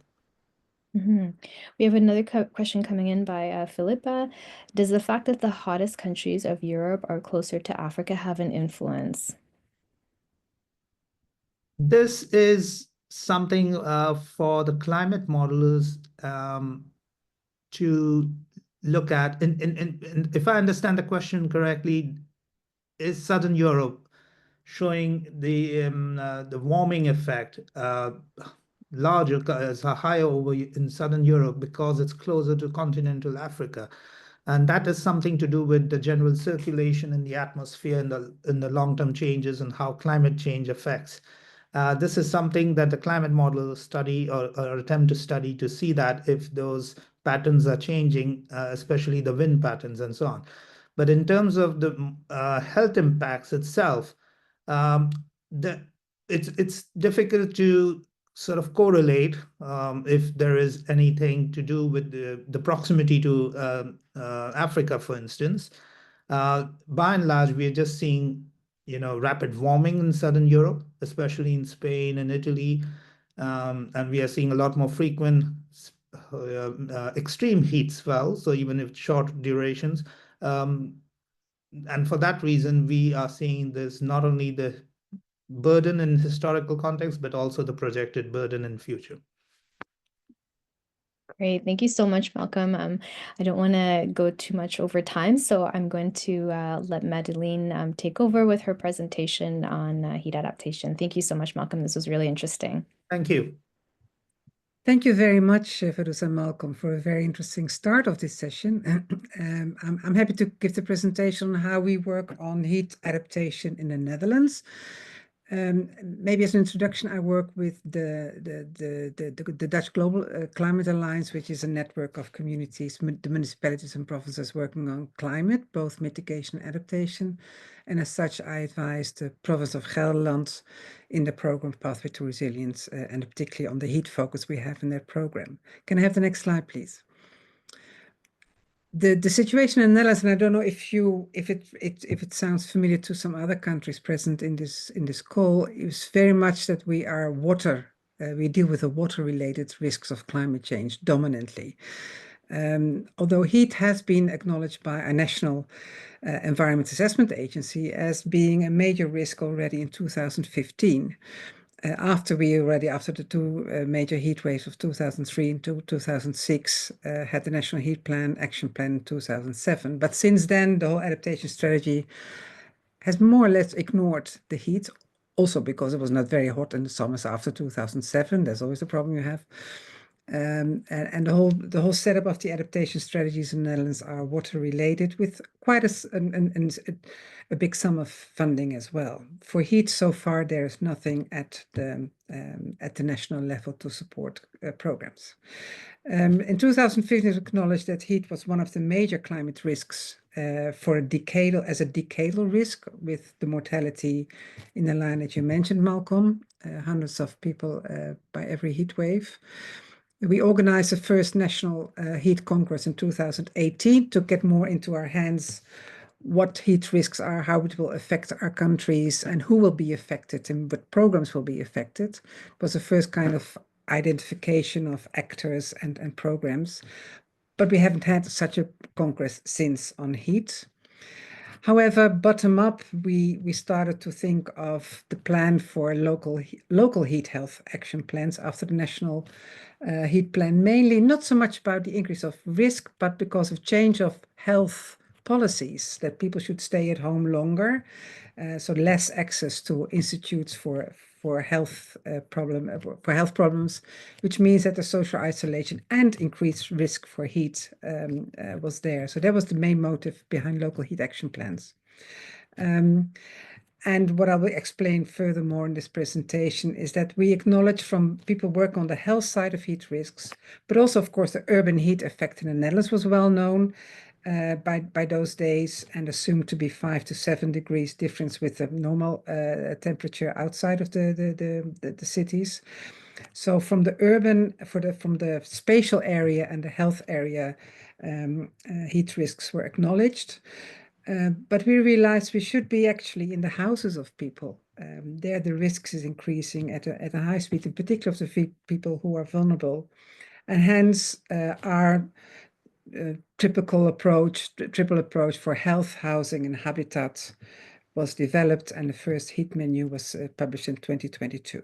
We have another question coming in by Philippa. Does the fact that the hottest countries of Europe are closer to Africa have an influence? This is something for the climate modelers to look at. And if I understand the question correctly, is Southern Europe showing the warming effect larger, higher over in Southern Europe because it's closer to continental Africa? And that is something to do with the general circulation in the atmosphere and the long-term changes and how climate change affects. This is something that the climate model study or attempt to study to see that if those patterns are changing, especially the wind patterns and so on. But in terms of the health impacts itself, it's difficult to sort of correlate if there is anything to do with the proximity to Africa, for instance. By and large, we are just seeing, rapid warming in Southern Europe, especially in Spain and Italy. And we are seeing a lot more frequent extreme heat spells, so even if short durations. And for that reason, we are seeing this not only the burden in historical context, but also the projected burden in future. Great. Thank you so much, Malcolm. I don't want to go too much over time, so I'm going to let Madeleine take over with her presentation on heat adaptation. Thank you so much, Malcolm. This was really interesting. Thank you. Thank you very much, Ferus and Malcolm, for a very interesting start of this session. I'm happy to give the presentation on how we work on heat adaptation in the Netherlands. Maybe as an introduction, I work with the Dutch Global Climate Alliance, which is a network of communities, the municipalities and provinces working on climate, both mitigation and adaptation. And as such, I advise the province of Gelderland in the program Pathway to Resilience, and particularly on the heat focus we have in that program. Can I have the next slide, please? The situation in the Netherlands, and I don't know if it sounds familiar to some other countries present in this call, is very much that we are we deal with the water-related risks of climate change dominantly. Although heat has been acknowledged by a national Environment Assessment Agency as being a major risk already in 2015. After the two major heat waves of 2003 and 2006, had the National Heat Plan, Action Plan in 2007. But since then, the whole adaptation strategy has more or less ignored the heat, also because it was not very hot in the summers after 2007. There's always a problem you have. And the whole setup of the adaptation strategies in the Netherlands are water related, with quite a big sum of funding as well. For heat, so far there is nothing at the national level to support programs. In 2015, it was acknowledged that heat was one of the major climate risks for a decadal risk, with the mortality in the line that you mentioned, Malcolm, hundreds of people by every heat wave. We organized the first National Heat Congress in 2018 to get more into our hands what heat risks are, how it will affect our countries, and who will be affected and what programs will be affected. It was the first kind of identification of actors and programs, but we haven't had such a congress since on heat. However, bottom up, we started to think of the plan for local heat health action plans after the national heat plan, mainly not so much about the increase of risk, but because of change of health policies, that people should stay at home longer, so less access to institutes for health problems, which means that the social isolation and increased risk for heat was there. So that was the main motive behind local heat action plans. And what I will explain furthermore in this presentation is that we acknowledge from people working on the health side of heat risks, but also, of course, the urban heat effect in the Netherlands was well known by those days and assumed to be 5 to 7 degrees difference with the normal temperature outside of the cities. So from the urban, from the spatial area and the health area, heat risks were acknowledged. But we realized we should be actually in the houses of people. There the risks is increasing at a high speed, in particular of the people who are vulnerable. And hence our triple approach for health, housing and habitat was developed, and the first heat menu was published in 2022.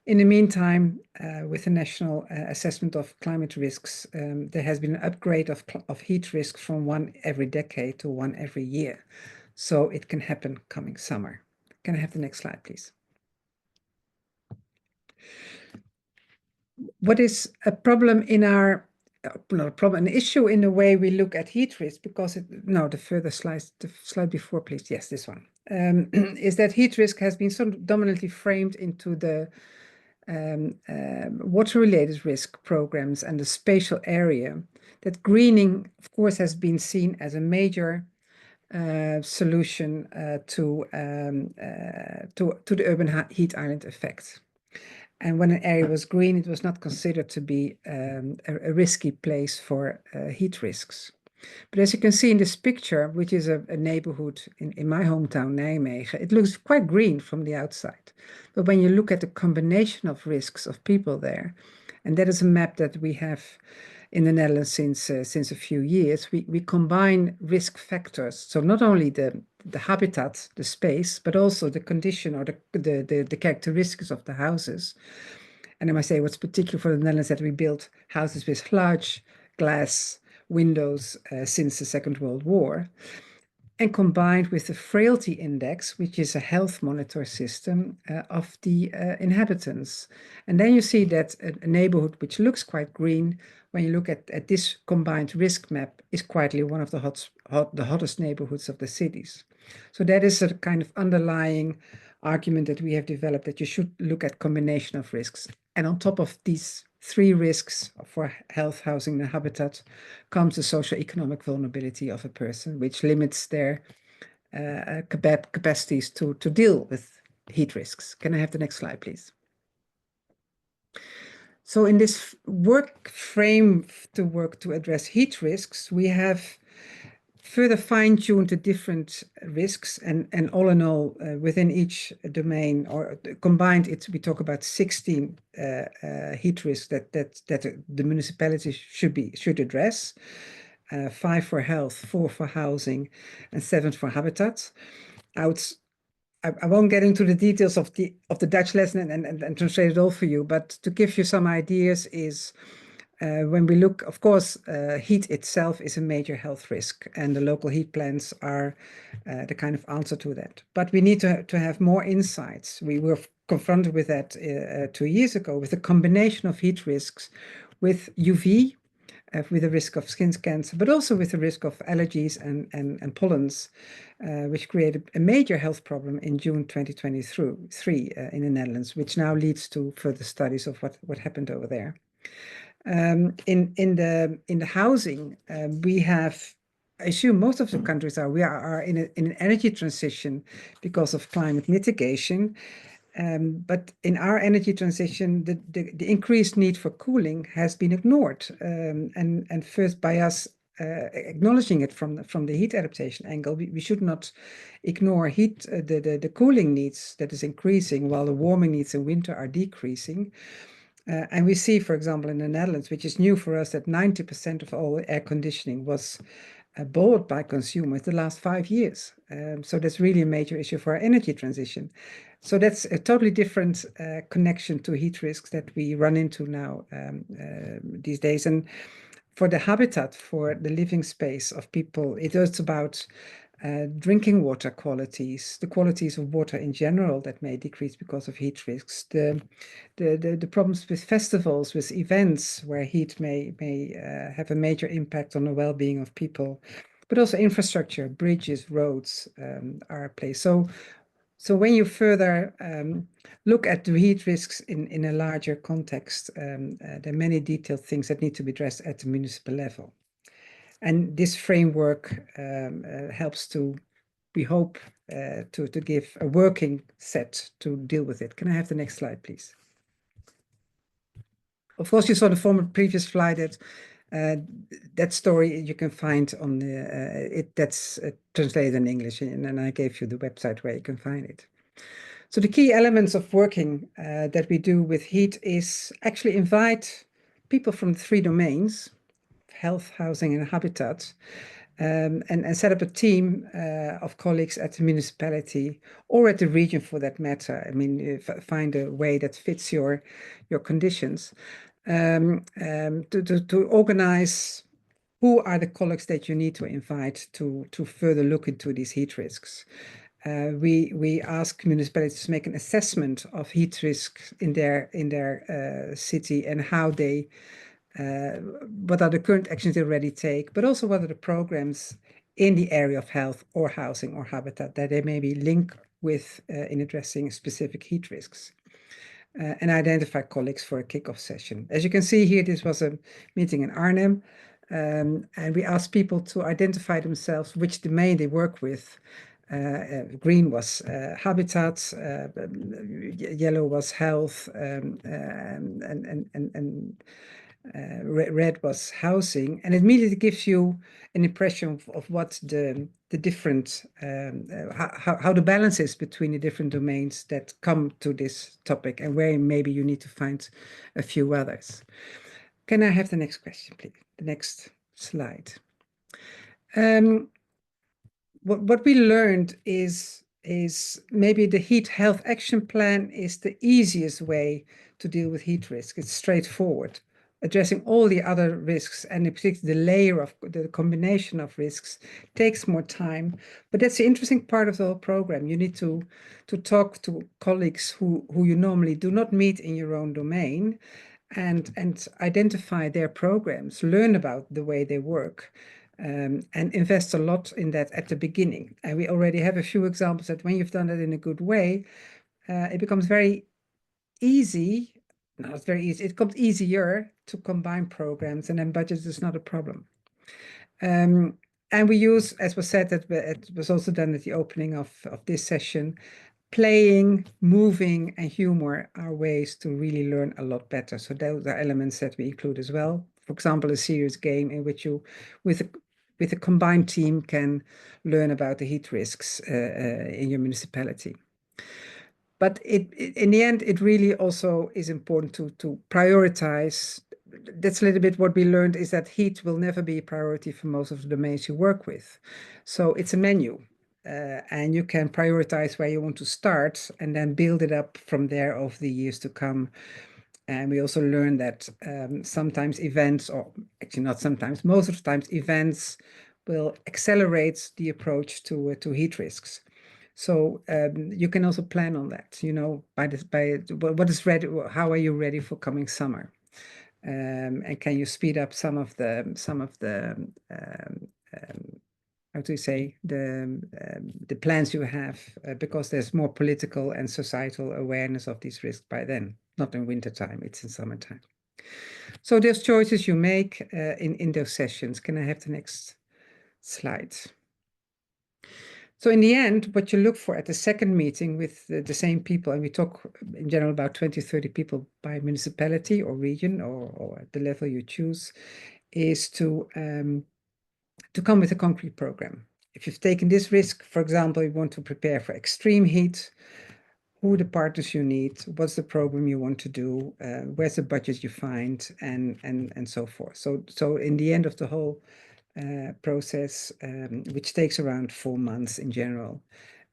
In the meantime, with the National Assessment of Climate Risks, there has been an upgrade of heat risk from 1 every decade to 1 every year. So it can happen coming summer. Can I have the next slide, please? What is a problem in our, not a problem, an issue in the way we look at heat risk, because the slide before, please. Yes, this one. Is that heat risk has been so dominantly framed into the water-related risk programs and the spatial area, that greening, of course, has been seen as a major solution to the urban heat island effect. And when an area was green, it was not considered to be a risky place for heat risks. But as you can see in this picture, which is a neighborhood in my hometown, Nijmegen, it looks quite green from the outside. But when you look at the combination of risks of people there, and that is a map that we have in the Netherlands since a few years, we combine risk factors. So not only the habitat, the space, but also the condition or the characteristics of the houses. And I must say what's particular for the Netherlands that we built houses with large glass windows since the Second World War, and combined with the frailty index, which is a health monitor system of the inhabitants. And then you see that a neighborhood which looks quite green, when you look at this combined risk map, is quietly one of the hottest neighborhoods of the cities. So that is a kind of underlying argument that we have developed, that you should look at combination of risks. And on top of these 3 risks for health, housing, and habitat comes the socioeconomic vulnerability of a person, which limits their capacities to deal with heat risks. Can I have the next slide, please? So in this work frame to work to address heat risks, we have further fine-tuned the different risks, and all in all, within each domain or combined, we talk about 16 heat risks that the municipalities should address. 5 for health, 4 for housing, and 7 for habitat. I won't get into the details of the Dutch lesson and translate it all for you, but to give you some ideas is, when we look, of course, heat itself is a major health risk, and the local heat plans are the kind of answer to that. But we need to have more insights. We were confronted with that 2 years ago, with a combination of heat risks, with UV, with the risk of skin cancer, but also with the risk of allergies and pollens, which created a major health problem in June 2023 in the Netherlands, which now leads to further studies of what happened over there. In the housing, we have, I assume most of the countries are in an energy transition because of climate mitigation. But in our energy transition, the increased need for cooling has been ignored, and first by us acknowledging it from the heat adaptation angle, we should not ignore the cooling needs that is increasing while the warming needs in winter are decreasing. And we see, for example, in the Netherlands, which is new for us, that 90% of all air conditioning was bought by consumers the last 5 years. So that's really a major issue for our energy transition. So that's a totally different connection to heat risks that we run into now these days. And for the habitat, for the living space of people, it is about drinking water qualities, the qualities of water in general that may decrease because of heat risks, the problems with festivals, with events where heat may have a major impact on the well-being of people, but also infrastructure, bridges, roads are at play. So when you further look at the heat risks in a larger context, there are many detailed things that need to be addressed at the municipal level. And this framework helps to, we hope, to give a working set to deal with it. Can I have the next slide, please? Of course, you saw the previous slide that story you can find on that's translated in English, and I gave you the website where you can find it. So the key elements of working that we do with heat is actually invite people from the 3 domains, health, housing, and habitat, and set up a team of colleagues at the municipality or at the region for that matter. I mean, find a way that fits your conditions to organize who are the colleagues that you need to invite to further look into these heat risks. We ask municipalities to make an assessment of heat risks in their city and how they what are the current actions they already take, but also what are the programs in the area of health or housing or habitat that they maybe link with in addressing specific heat risks. And identify colleagues for a kickoff session. As you can see here, this was a meeting in Arnhem, and we asked people to identify themselves, which domain they work with. Green was habitat, yellow was health, and red was housing, and it immediately gives you an impression of what the different how the balance is between the different domains that come to this topic, and where maybe you need to find a few others. Can I have the next question, please? The next slide. What we learned is maybe the heat health action plan is the easiest way to deal with heat risk. It's straightforward. Addressing all the other risks, and in particular the layer of the combination of risks, takes more time. But that's the interesting part of the whole program. You need to talk to colleagues who you normally do not meet in your own domain, and identify their programs, learn about the way they work, and invest a lot in that at the beginning. And we already have a few examples that when you've done it in a good way, it becomes very easy. No, it's very easy. It becomes easier to combine programs, and then budget is not a problem. And we use, as was said, that it was also done at the opening of this session, playing, moving, and humor are ways to really learn a lot better. So those are elements that we include as well. For example, a serious game in which you, with a combined team, can learn about the heat risks in your municipality. But in the end, it really also is important to prioritize. That's a little bit what we learned, is that heat will never be a priority for most of the domains you work with. So it's a menu, and you can prioritize where you want to start and then build it up from there over the years to come. And we also learned that sometimes events, or actually not sometimes, most of the times events will accelerate the approach to heat risks. So you can also plan on that, by what is ready, how are you ready for coming summer? And can you speed up some of the how do you say, the plans you have, because there's more political and societal awareness of these risks by then, not in wintertime, it's in summertime. So there's choices you make in those sessions. Can I have the next slide? So in the end, what you look for at the second meeting with the same people, and we talk in general about 20, 30 people by municipality or region or at the level you choose, is to come with a concrete program. If you've taken this risk, for example, you want to prepare for extreme heat, who are the partners you need, what's the program you want to do, where's the budget you find, and so forth. So in the end of the whole process, which takes around 4 months in general,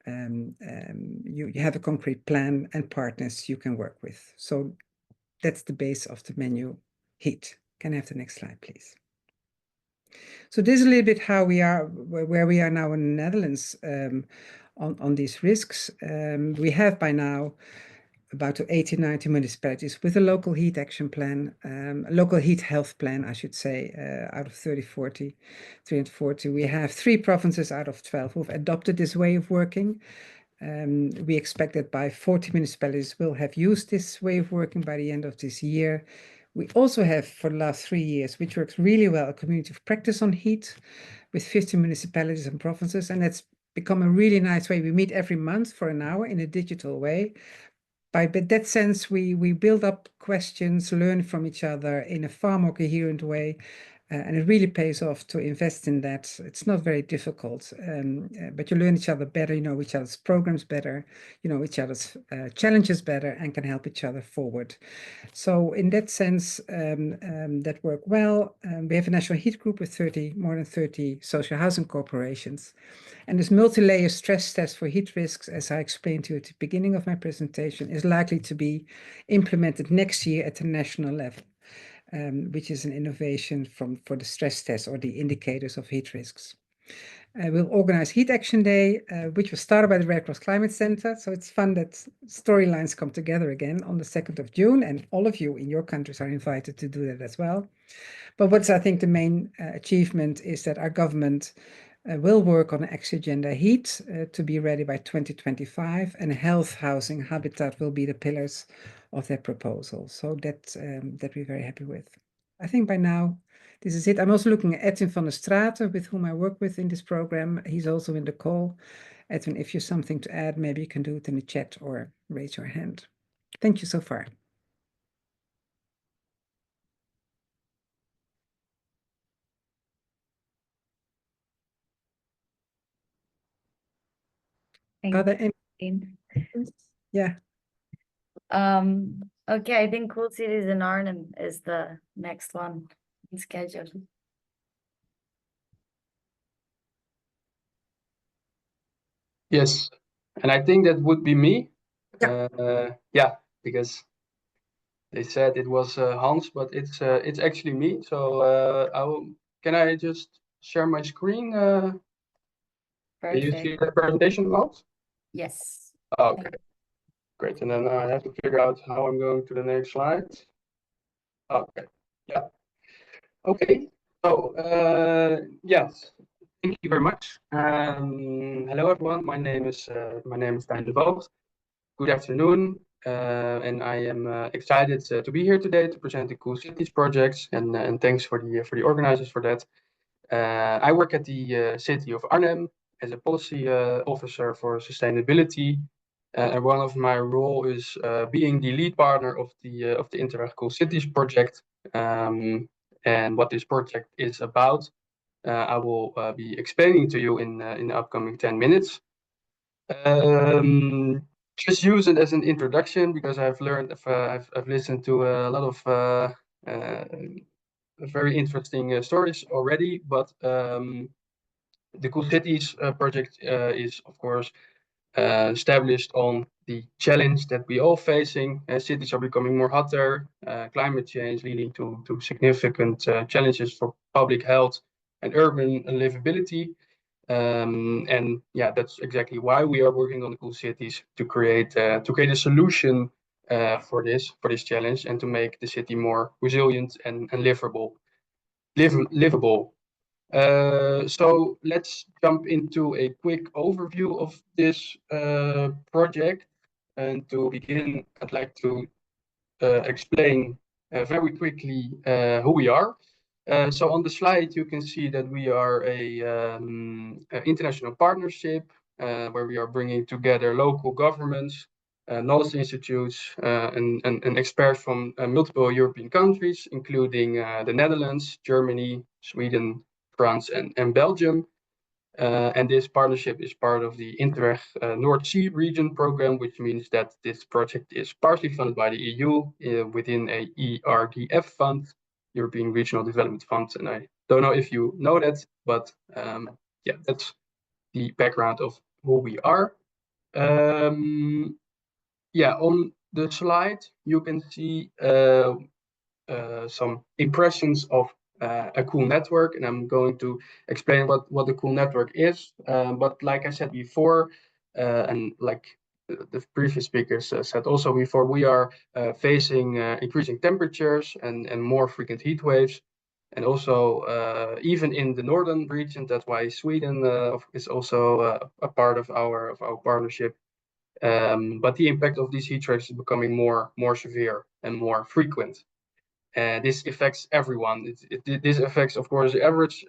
you have a concrete plan and partners you can work with. So that's the base of the menu heat. Can I have the next slide, please? So this is a little bit how we are, where we are now in the Netherlands on these risks. We have by now about 80, 90 municipalities with a local heat action plan, local heat health plan, I should say, out of 340. We have 3 provinces out of 12 who've adopted this way of working. We expect that by 40 municipalities will have used this way of working by the end of this year. We also have, for the last 3 years, which works really well, a community of practice on heat with 50 municipalities and provinces. And it's become a really nice way. We meet every month for an hour in a digital way. By that sense, we build up questions, learn from each other in a far more coherent way. And it really pays off to invest in that. It's not very difficult, but you learn each other better, you know each other's programs better, you know each other's challenges better, and can help each other forward. So in that sense, that worked well. We have a national heat group with more than 30 social housing corporations. And this multi-layer stress test for heat risks, as I explained to you at the beginning of my presentation, is likely to be implemented next year at the national level. Which is an innovation for the stress test or the indicators of heat risks. We'll organize Heat Action Day, which was started by the Red Cross Climate Center. So it's fun that storylines come together again on the 2nd of June, and all of you in your countries are invited to do that as well. But what's, I think, the main achievement is that our government will work on Action Agenda Heat to be ready by 2025, and health, housing, habitat will be the pillars of that proposal. So that we're very happy with. I think by now, this is it. I'm also looking at Edwin van der Straten, with whom I work with in this program. He's also in the call. Edwin, if you have something to add, maybe you can do it in the chat or raise your hand. Thank you so far. Are there any questions? Yeah. Okay, I think Cool Cities in Arnhem is the next one in schedule. Yes, and I think that would be me. Yeah. Yeah, because they said it was Hans, but it's actually me. So can I just share my screen? Can you see Perfect. the presentation mode? Yes. Okay, great. And then I have to figure out how I'm going to the next slide. Okay, yeah. Okay, so yes, thank you very much. Hello everyone. My name is Stijn de Voogd. Good afternoon, and I am excited to be here today to present the Cool Cities projects, and thanks for the organizers for that. I work at the city of Arnhem as a policy officer for sustainability, and one of my role is being the lead partner of the Interreg Cool Cities project. And what this project is about, I will be explaining to you in the upcoming 10 minutes. Just use it as an introduction because I've learned, I've listened to a lot of very interesting stories already. But the Cool Cities project is, of course, established on the challenge that we all facing. Cities are becoming more hotter, climate change leading to significant challenges for public health and urban livability. And yeah, that's exactly why we are working on the Cool Cities to create a solution for this challenge, and to make the city more resilient and livable. So let's jump into a quick overview of this project. And to begin, I'd like to explain very quickly who we are. So on the slide, you can see that we are an international partnership where we are bringing together local governments, knowledge institutes, and experts from multiple European countries, including the Netherlands, Germany, Sweden, France, and Belgium. And this partnership is part of the Interreg North Sea region program, which means that this project is partly funded by the EU within a ERDF fund, European Regional Development Fund. And I don't know if you know that, but yeah, that's the background of who we are. Yeah, on the slide, you can see some impressions of a cool network, and I'm going to explain what a cool network is. But like I said before, and like the previous speakers said also before, we are facing increasing temperatures and more frequent heat waves. And also, even in the northern region, that's why Sweden is also a part of our partnership. But the impact of these heat waves is becoming more severe and more frequent. This affects everyone. This affects, of course, the average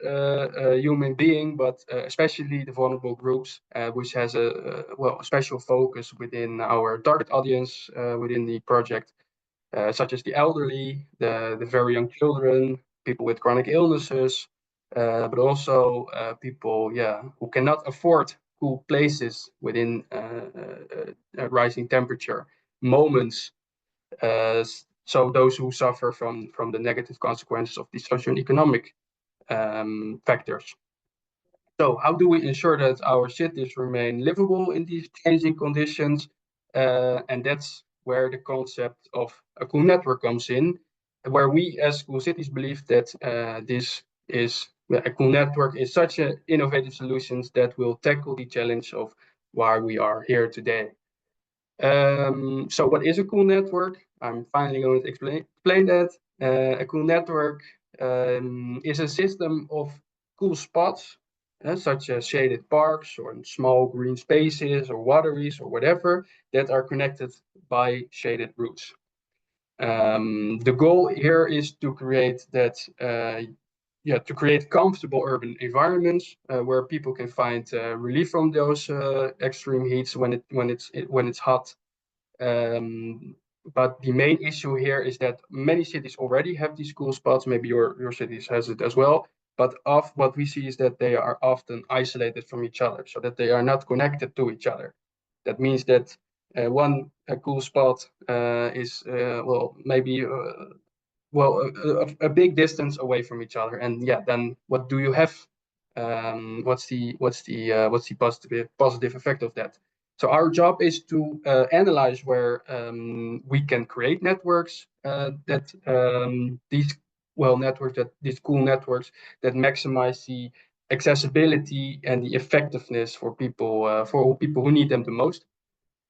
human being, but especially the vulnerable groups, which has a special focus within our target audience within the project, such as the elderly, the very young children, people with chronic illnesses, but also people, who cannot afford cool places within rising temperature moments. So those who suffer from the negative consequences of the social and economic factors. So how do we ensure that our cities remain livable in these changing conditions? And that's where the concept of a cool network comes in, where we as cool cities believe that a cool network is such an innovative solutions that will tackle the challenge of why we are here today. So what is a cool network? I'm finally going to explain that. A cool network is a system of cool spots, such as shaded parks or small green spaces or wateries or whatever, that are connected by shaded routes. The goal here is to create that to create comfortable urban environments where people can find relief from those extreme heats when it's hot. But the main issue here is that many cities already have these cool spots. Maybe your cities has it as well. But what we see is that they are often isolated from each other, so that they are not connected to each other. That means that one cool spot is maybe a big distance away from each other, and then what do you have? What's the positive effect of that? So our job is to analyze where we can create networks these cool networks that maximize the accessibility and the effectiveness for people who need them the most.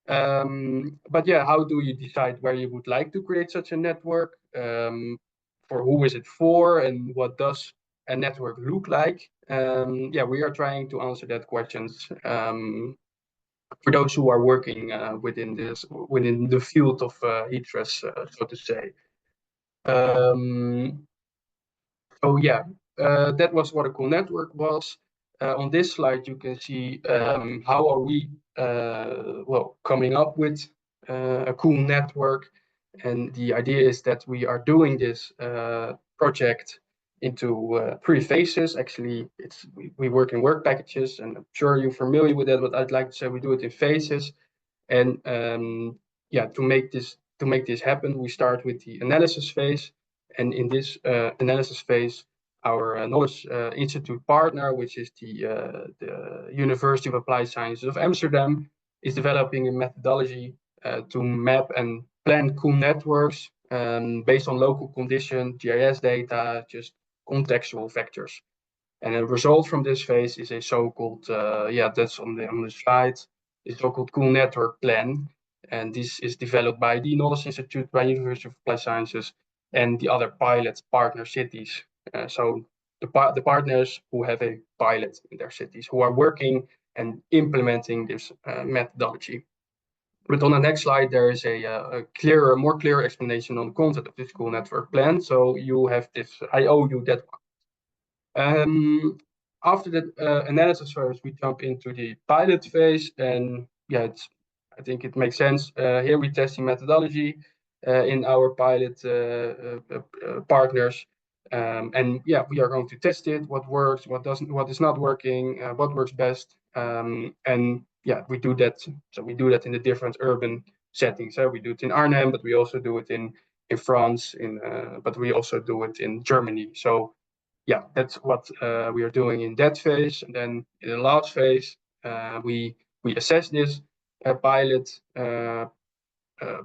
But how do you decide where you would like to create such a network? For who is it for, and what does a network look like? We are trying to answer that questions for those who are working within the field of heat stress, so to say. That was what a cool network was. On this slide, you can see how are we coming up with a cool network. And the idea is that we are doing this project into 3 phases. Actually, we work in work packages, and I'm sure you're familiar with that, but I'd like to say we do it in phases. And to make this happen, we start with the analysis phase. And in this analysis phase, our Knowledge Institute partner, which is the University of Applied Sciences of Amsterdam, is developing a methodology to map and plan cool networks based on local condition, GIS data, just contextual factors. And a result from this phase is a so-called, that's on the slide, a so-called cool network plan. And this is developed by the Knowledge Institute, by University of Applied Sciences, and the other pilot partner cities. So the partners who have a pilot in their cities, who are working and implementing this methodology. But on the next slide, there is a more clear explanation on the content of this school network plan. So you have this, I owe you that one. After the analysis phase, we jump into the pilot phase, and yeah, I think it makes sense. Here we test the methodology in our pilot partners. And yeah, we are going to test it, what works, what doesn't, what is not working, what works best. And yeah, we do that. So we do that in the different urban settings. We do it in Arnhem, but we also do it in France, but we also do it in Germany. So yeah, that's what we are doing in that phase. And then in the last phase, we assess this pilot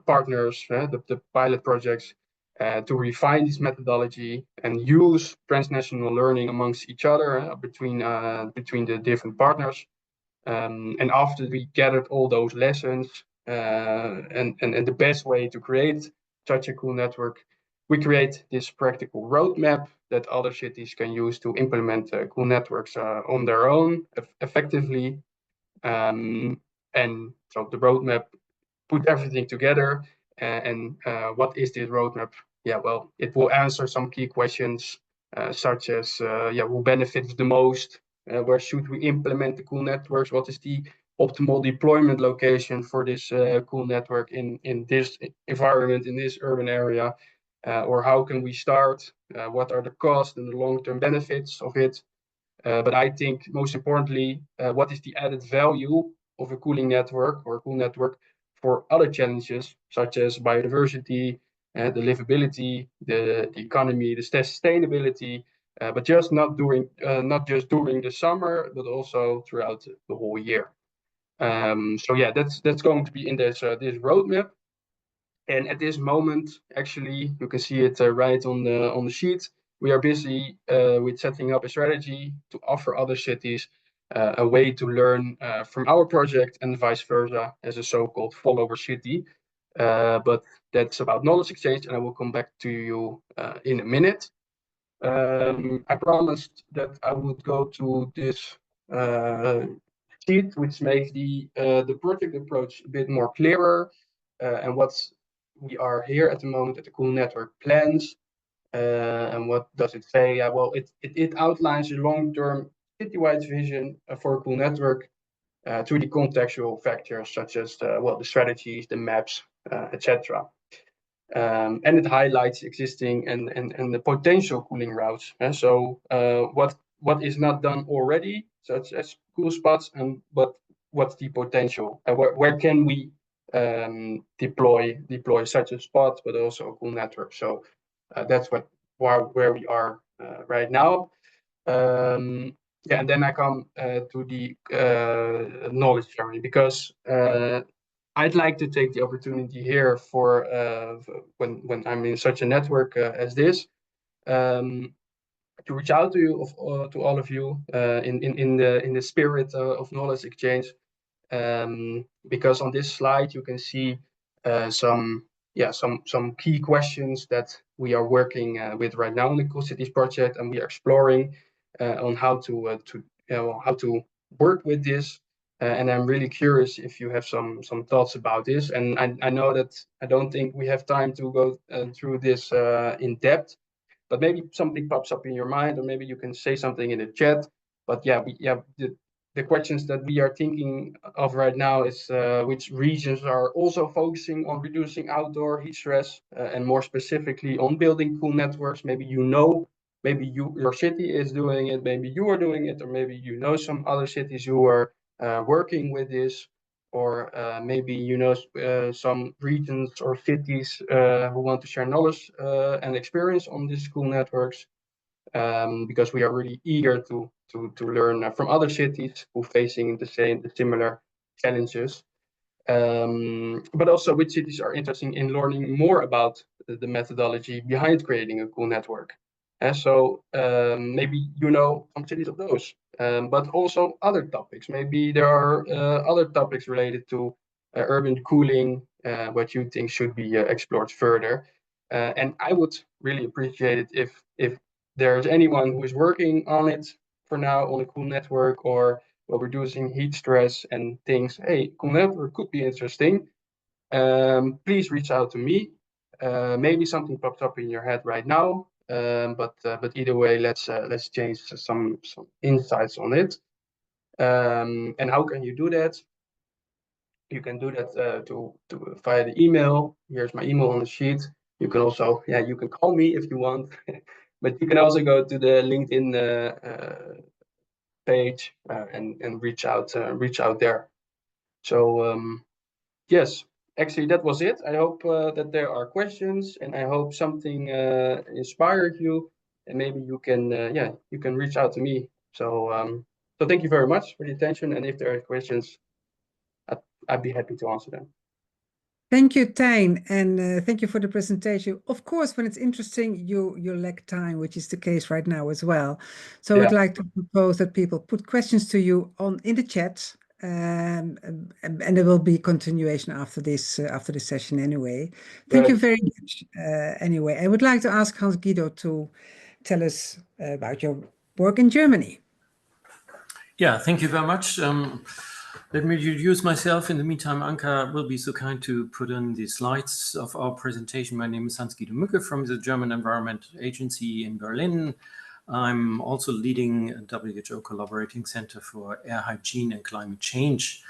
partners, the pilot projects, to refine this methodology and use transnational learning amongst each other between the different partners. And after we gathered all those lessons and the best way to create such a cool network, we create this practical roadmap that other cities can use to implement cool networks on their own effectively. And so the roadmap put everything together. And what is this roadmap? Yeah, well, it will answer some key questions such as who benefits the most? Where should we implement the cool networks? What is the optimal deployment location for this cool network in this environment, in this urban area? Or how can we start? What are the costs and the long-term benefits of it? But I think most importantly, what is the added value of a cooling network or a cool network for other challenges such as biodiversity, the livability, the economy, the sustainability, but just not just during the summer, but also throughout the whole year. So yeah, that's going to be in this roadmap. And at this moment, actually, you can see it right on the sheet. We are busy with setting up a strategy to offer other cities a way to learn from our project and vice versa as a so-called follower city. But that's about knowledge exchange, and I will come back to you in a minute. I promised that I would go to this sheet, which makes the project approach a bit more clearer, and we are here at the moment at the Cool Network plans. And what does it say? Well, it outlines a long-term citywide vision for a Cool Network through the contextual factors such as the strategies, the maps, etc. And it highlights existing and the potential cooling routes. So what is not done already, such as cool spots, but what's the potential? And where can we deploy such a spot, but also a cool network? So that's where we are right now. Yeah, and then I come to the knowledge sharing, because I'd like to take the opportunity here for when I'm in such a network as this, to reach out to you, to all of you, in the spirit of knowledge exchange, because on this slide you can see some key questions that we are working with right now in the Cool Cities project, and we are exploring on how to work with this. And I'm really curious if you have some thoughts about this. And I know that I don't think we have time to go through this in depth, but maybe something pops up in your mind, or maybe you can say something in the chat. But yeah, the questions that we are thinking of right now is which regions are also focusing on reducing outdoor heat stress, and more specifically on building cool networks. Maybe maybe your city is doing it, maybe you are doing it, or maybe you know some other cities who are working with this, or maybe you know some regions or cities who want to share knowledge and experience on these cool networks, because we are really eager to learn from other cities who are facing the similar challenges. But also which cities are interested in learning more about the methodology behind creating a cool network. And so maybe you know some cities of those, but also other topics. Maybe there are other topics related to urban cooling what you think should be explored further. And I would really appreciate it if there's anyone who is working on it for now on a cool network or reducing heat stress and thinks, hey, cool network could be interesting. Please reach out to me. Maybe something pops up in your head right now, but either way, let's change some insights on it. And how can you do that? You can do that to via the email. Here's my email on the sheet. You can also, you can call me if you want, but you can also go to the LinkedIn page and reach out there. So yes, actually that was it. I hope that there are questions, and I hope something inspired you, and maybe you can you can reach out to me. So so thank you very much for the attention, and if there are questions, I'd be happy to answer them. Thank you, Tijn, and thank you for the presentation. Of course, when it's interesting, you lack time, which is the case right now as well. So I'd like to propose that people put questions to you in the chat, and there will be continuation after this session anyway. Thank you very much. Anyway, I would like to ask Hans Guido to tell us about your work in Germany. Yeah, thank you very much. Let me introduce myself. In the meantime, Anka will be so kind to put in the slides of our presentation. My name is Hans Guido Mücke from the German Environment Agency in Berlin. I'm also leading a WHO Collaborating Center for Air Hygiene and Climate Change.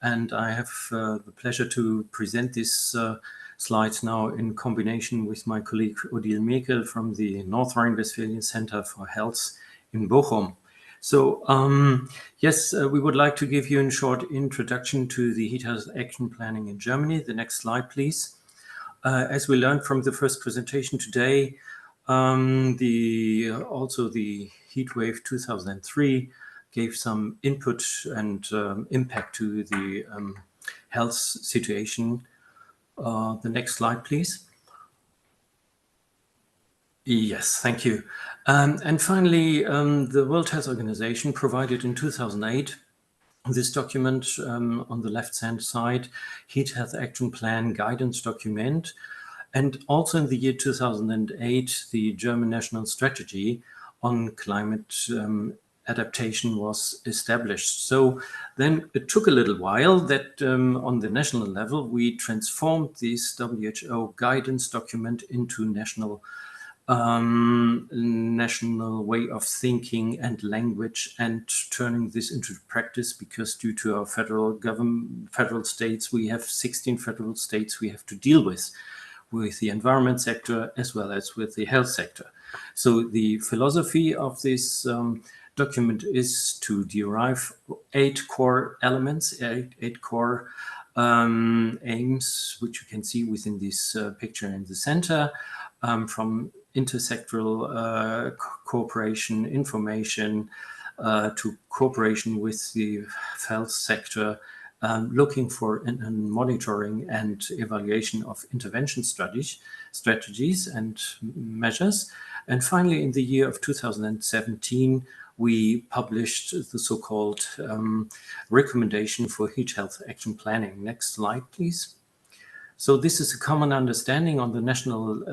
And I have the pleasure to present these slides now in combination with my colleague Odile Mekel from the North Rhine-Westphalian Center for Health in Bochum. So yes, we would like to give you a short introduction to the heat health action planning in Germany. The next slide, please. As we learned from the first presentation today, also the heat wave 2003 gave some input and impact to the health situation. The next slide, please. Yes, thank you. And finally, the World Health Organization provided in 2008 this document on the left-hand side, Heat Health Action Plan Guidance Document. And also in the year 2008, the German National Strategy on Climate Adaptation was established. So then it took a little while that on the national level, we transformed this WHO guidance document into national way of thinking and language and turning this into practice, because due to our federal states, we have 16 federal states we have to deal with the environment sector as well as with the health sector. So the philosophy of this document is to derive 8 core elements, 8 core aims, which you can see within this picture in the center, from intersectoral cooperation, information, to cooperation with the health sector, looking for monitoring and evaluation of intervention strategies and measures. And finally, in the year of 2017, we published the so-called recommendation for heat health action planning. Next slide, please. So this is a common understanding on the national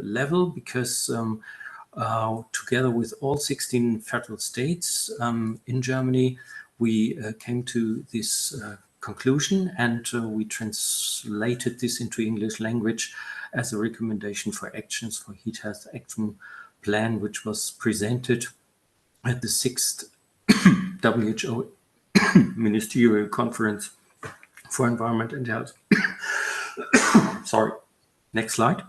level, because together with all 16 federal states in Germany, we came to this conclusion, and we translated this into English language as a recommendation for actions for heat health action plan, which was presented at the 6th WHO Ministerial Conference for Environment and Health. Sorry, next slide.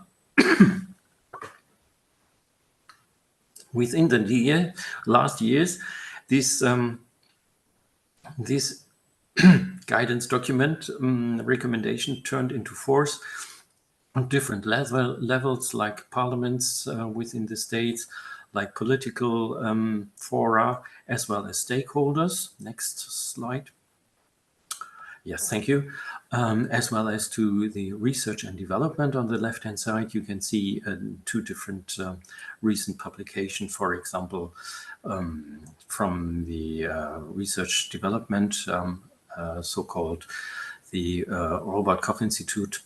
Within the last years, this guidance document recommendation turned into force on different levels, like parliaments within the states, like political fora, as well as stakeholders. Next slide. Yes, thank you. As well as to the research and development on the left-hand side, you can see 2 different recent publications, for example, from the research development, so-called the Robert Koch Institute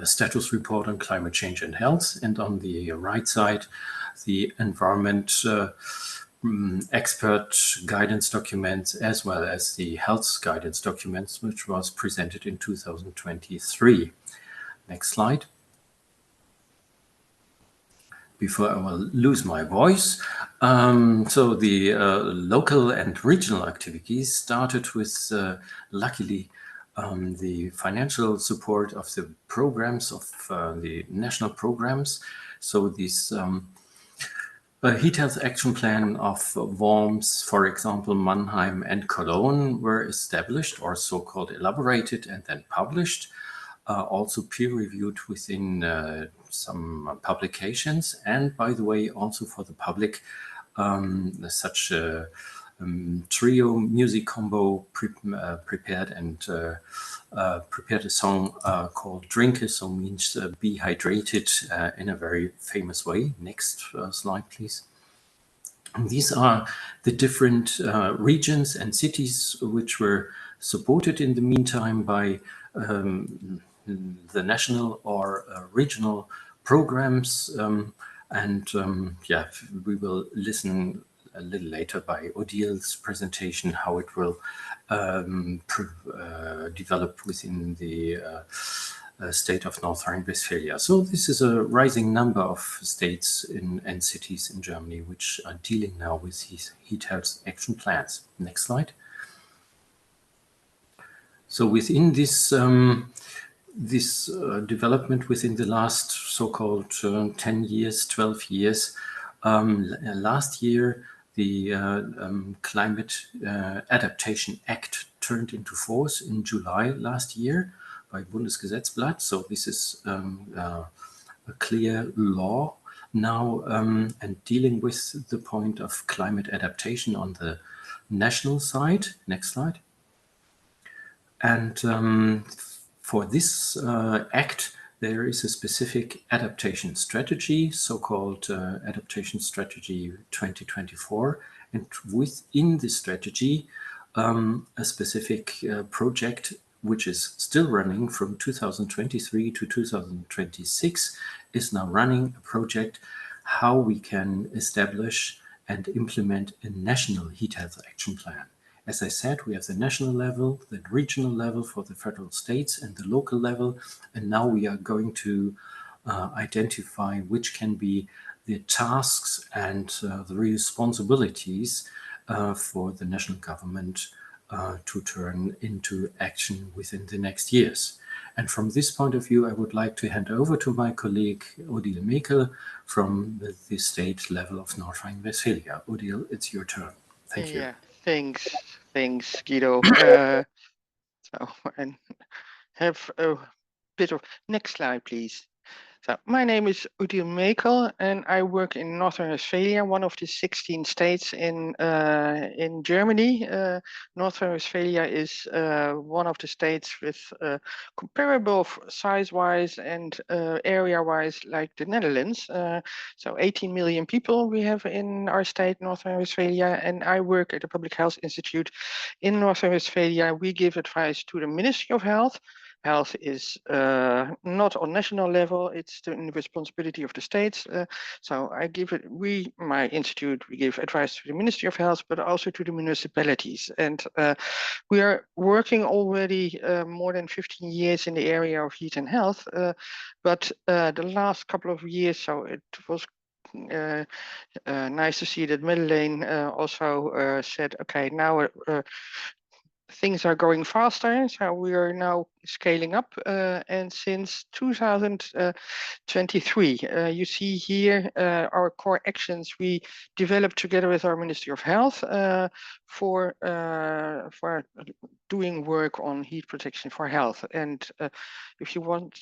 status report on climate change and health, and on the right side, the environment expert guidance documents, as well as the health guidance documents, which was presented in 2023. Next slide. Before I will lose my voice. So the local and regional activities started with, luckily, the financial support of the programs of the national programs. So this heat health action plan of Worms, for example, Mannheim and Cologne were established, or so-called elaborated and then published. Also peer-reviewed within some publications, and by the way, also for the public, such a trio music combo prepared a song called "Drink," so means be hydrated in a very famous way. Next slide, please. These are the different regions and cities which were supported in the meantime by the national or regional programs. Yeah, we will listen a little later by Odile's presentation how it will develop within the state of North Rhine-Westphalia. So this is a rising number of states and cities in Germany which are dealing now with these heat health action plans. Next slide. So within this development within the last so-called 10 years, 12 years, last year the Climate Adaptation Act turned into force in July last year by Bundesgesetzblatt. So this is a clear law now and dealing with the point of climate adaptation on the national side. Next slide. And for this act, there is a specific adaptation strategy, so-called Adaptation Strategy 2024. And within this strategy, a specific project which is still running from 2023 to 2026 is now running a project how we can establish and implement a national heat health action plan. As I said, we have the national level, the regional level for the federal states, and the local level. And now we are going to identify which can be the tasks and the responsibilities for the national government to turn into action within the next years. And from this point of view, I would like to hand over to my colleague Odile Mekel from the state level of North Rhine-Westphalia. Odile, it's your turn. Thank you. Yeah, thanks, Guido. So, and have a bit of next slide, please. So my name is Odile Mekel, and I work in North Rhine-Westphalia, one of the 16 states in Germany. North Rhine-Westphalia is one of the states with comparable size-wise and area-wise like the Netherlands. So 18 million people we have in our state, North Rhine-Westphalia, and I work at the Public Health Institute in North Rhine-Westphalia. We give advice to the Ministry of Health. Health is not on national level, it's the responsibility of the states. So I give it, my institute, we give advice to the Ministry of Health, but also to the municipalities. And we are working already more than 15 years in the area of heat and health. But the last couple of years, so it was nice to see that Madeleine also said, okay, now things are going faster, so we are now scaling up. And since 2023, you see here our core actions we developed together with our Ministry of Health for doing work on heat protection for health. And if you want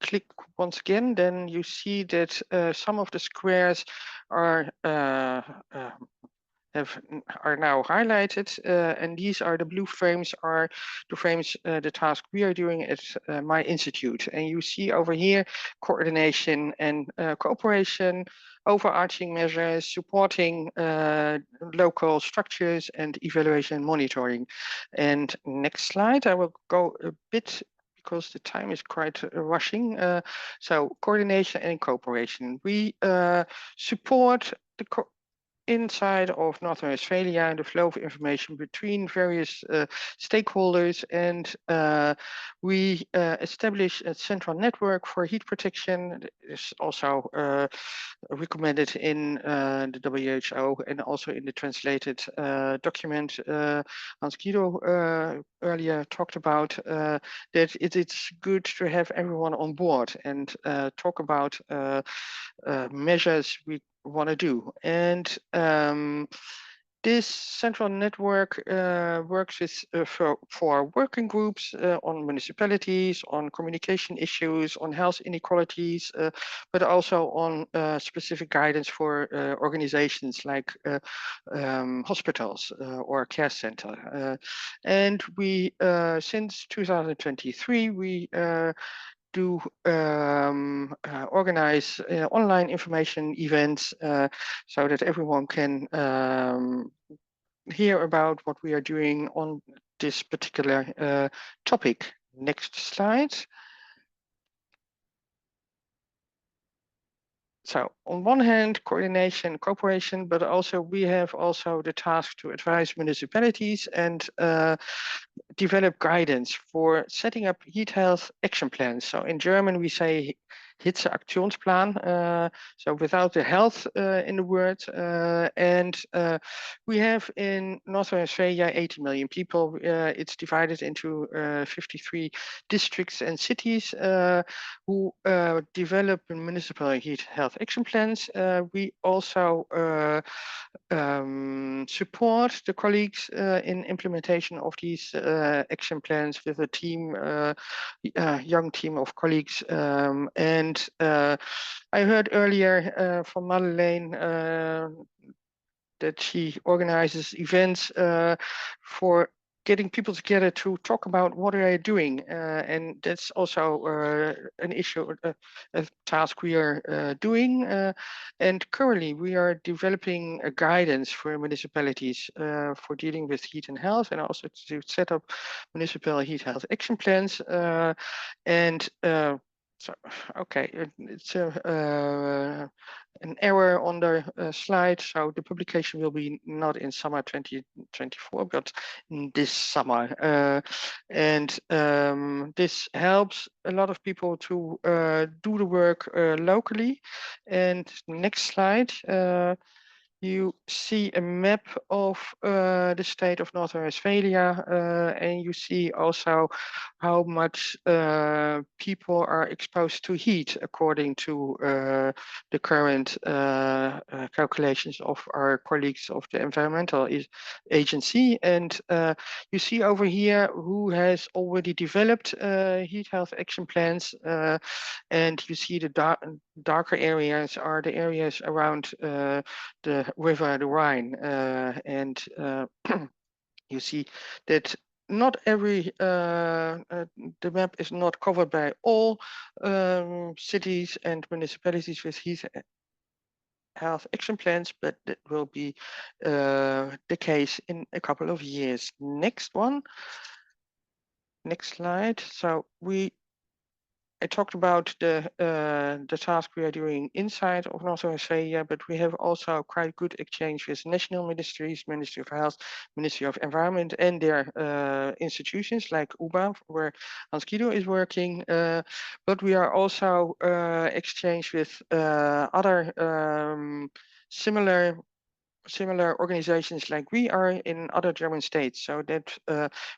click once again, then you see that some of the squares are are now highlighted, and these are the blue frames are the frames, the task we are doing at my institute. And you see over here coordination and cooperation, overarching measures, supporting local structures, and evaluation and monitoring. And next slide, I will go a bit because the time is quite rushing. So coordination and cooperation. We support the inside of Northern Australia and the flow of information between various stakeholders, and we establish a central network for heat protection. It is also recommended in the WHO and also in the translated document Hans Guido earlier talked about, that it's good to have everyone on board and talk about measures we want to do. And this central network works with for working groups on municipalities, on communication issues, on health inequalities, but also on specific guidance for organizations like hospitals or care center. And we, since 2023, we do organize online information events so that everyone can hear about what we are doing on this particular topic. Next slide. So on one hand, coordination, cooperation, but also we have also the task to advise municipalities and develop guidance for setting up heat health action plans. So in German, we say Hitzeaktionsplan, so without the health in the word. And we have in Northern Australia 80 million people. It's divided into 53 districts and cities who develop municipal heat health action plans. We also support the colleagues in implementation of these action plans with a team, young team of colleagues. And I heard earlier from Madeleine that she organizes events for getting people together to talk about what are they doing, and that's also an issue, a task we are doing. And currently, we are developing a guidance for municipalities for dealing with heat and health, and also to set up municipal heat health action plans. And so, okay, it's an error on the slide. So the publication will be not in summer 2024, but in this summer. And this helps a lot of people to do the work locally. And next slide. You see a map of the state of Northern Australia, and you see also how much people are exposed to heat according to the current calculations of our colleagues of the Environmental Agency. And you see over here who has already developed heat health action plans, and you see the darker areas are the areas around the river, the Rhine, and you see that not every the map is not covered by all cities and municipalities with heat health action plans, but that will be the case in a couple of years. Next one. Next slide. So I talked about the task we are doing inside of Northern Australia, but we have also quite good exchange with national ministries, Ministry of Health, Ministry of Environment, and their institutions like UBA, where Hans Guido is working. But we are also exchange with other similar organizations like we are in other German states, so that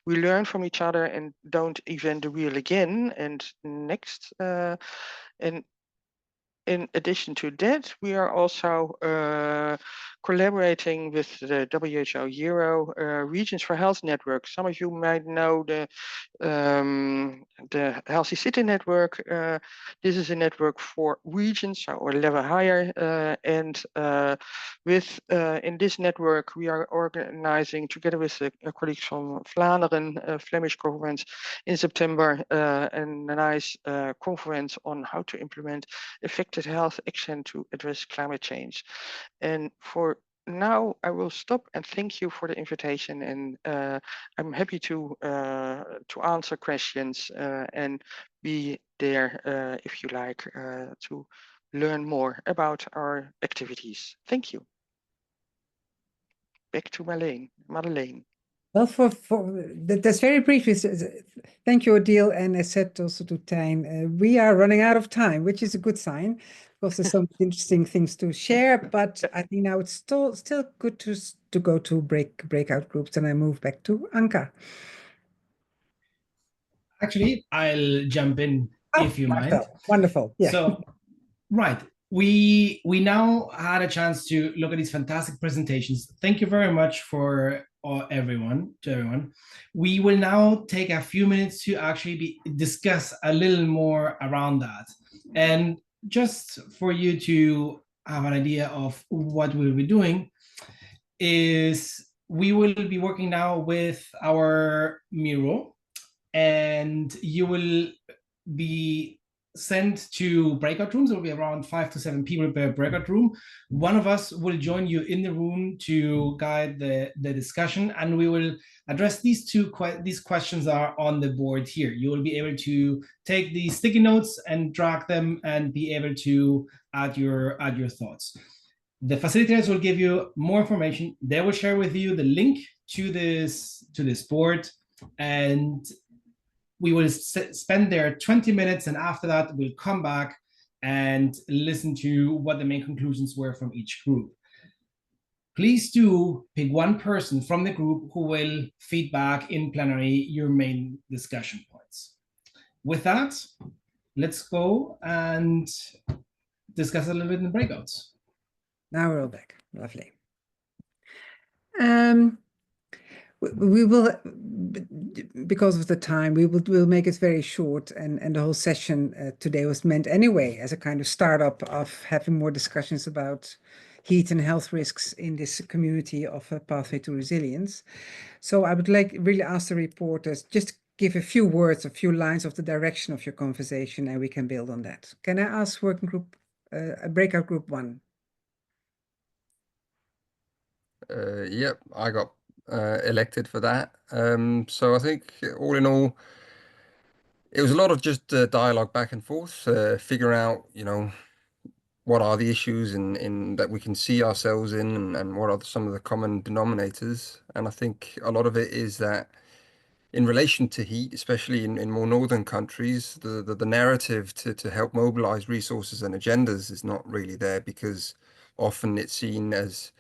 we learn from each other and don't invent the wheel again. And next, and in addition to that, we are also collaborating with the WHO Euro Regions for Health Network. Some of you might know the the Healthy City Network. This is a network for regions, so a level higher. And with in this network, we are organizing together with the colleagues from Vlaanderen, Flemish government, in September, a nice conference on how to implement effective health action to address climate change. And for now, I will stop and thank you for the invitation. And I'm happy to answer questions and be there if you like to learn more about our activities. Thank you. Back to Madeleine. Well, that's very brief. Thank you, Odile, and I said also to Tijn, we are running out of time, which is a good sign, because there's some interesting things to share. But I think now it's still good to go to breakout groups, and I move back to Anka. Actually, I'll jump in if you mind. Wonderful. Yeah. So, right. We now had a chance to look at these fantastic presentations. Thank you very much for everyone. We will now take a few minutes to actually discuss a little more around that. And just for you to have an idea of what we'll be doing is we will be working now with our Miro, and you will be sent to breakout rooms. There will be around 5 to 7 people per breakout room. One of us will join you in the room to guide the discussion, and we will address these these questions are on the board here. You will be able to take these sticky notes and drag them and be able to add your thoughts. The facilitators will give you more information. They will share with you the link to this board, and we will spend there 20 minutes, and after that, we'll come back and listen to what the main conclusions were from each group. Please do pick one person from the group who will feed back in plenary your main discussion points. With that, let's go and discuss a little bit in the breakouts. Now we're all back. Lovely. We will, because of the time, we'll make it very short, and the whole session today was meant anyway as a kind of startup of having more discussions about heat and health risks in this community of a pathway to resilience. So I would really ask the reporters, just give a few words, a few lines of the direction of your conversation, and we can build on that. Can I ask working group, breakout group 1? Yep, I got elected for that. So I think all in all, it was a lot of just dialogue back and forth, figure out, what are the issues in that we can see ourselves in, and what are some of the common denominators. And I think a lot of it is that in relation to heat, especially in more northern countries, the narrative to help mobilize resources and agendas is not really there, because often it's seen as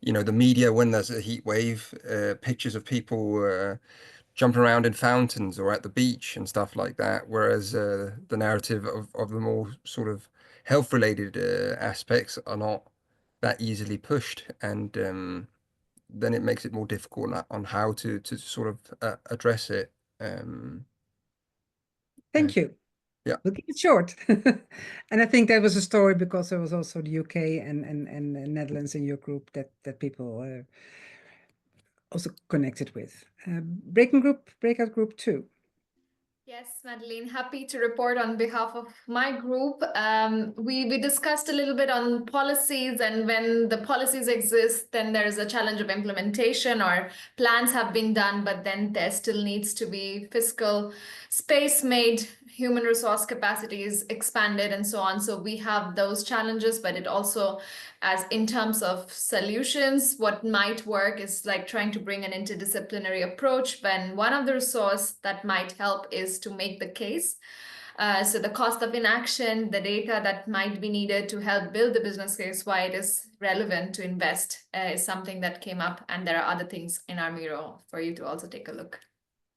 the media, when there's a heat wave, pictures of people jumping around in fountains or at the beach and stuff like that. Whereas the narrative of the more sort of health-related aspects are not that easily pushed. And then it makes it more difficult on how to sort of address it. Thank you. Yeah. We'll keep it short. And I think that was a story because there was also the UK and Netherlands in your group that people also connected with. Breakout group 2. Yes, Madeleine, happy to report on behalf of my group. We discussed a little bit on policies, and when the policies exist, then there is a challenge of implementation, or plans have been done, but then there still needs to be fiscal space made, human resource capacities expanded, and so on. So we have those challenges, but it also, as in terms of solutions, what might work is like trying to bring an interdisciplinary approach, when one of the resources that might help is to make the case. So the cost of inaction, the data that might be needed to help build the business case, why it is relevant to invest, is something that came up, and there are other things in our Miro for you to also take a look.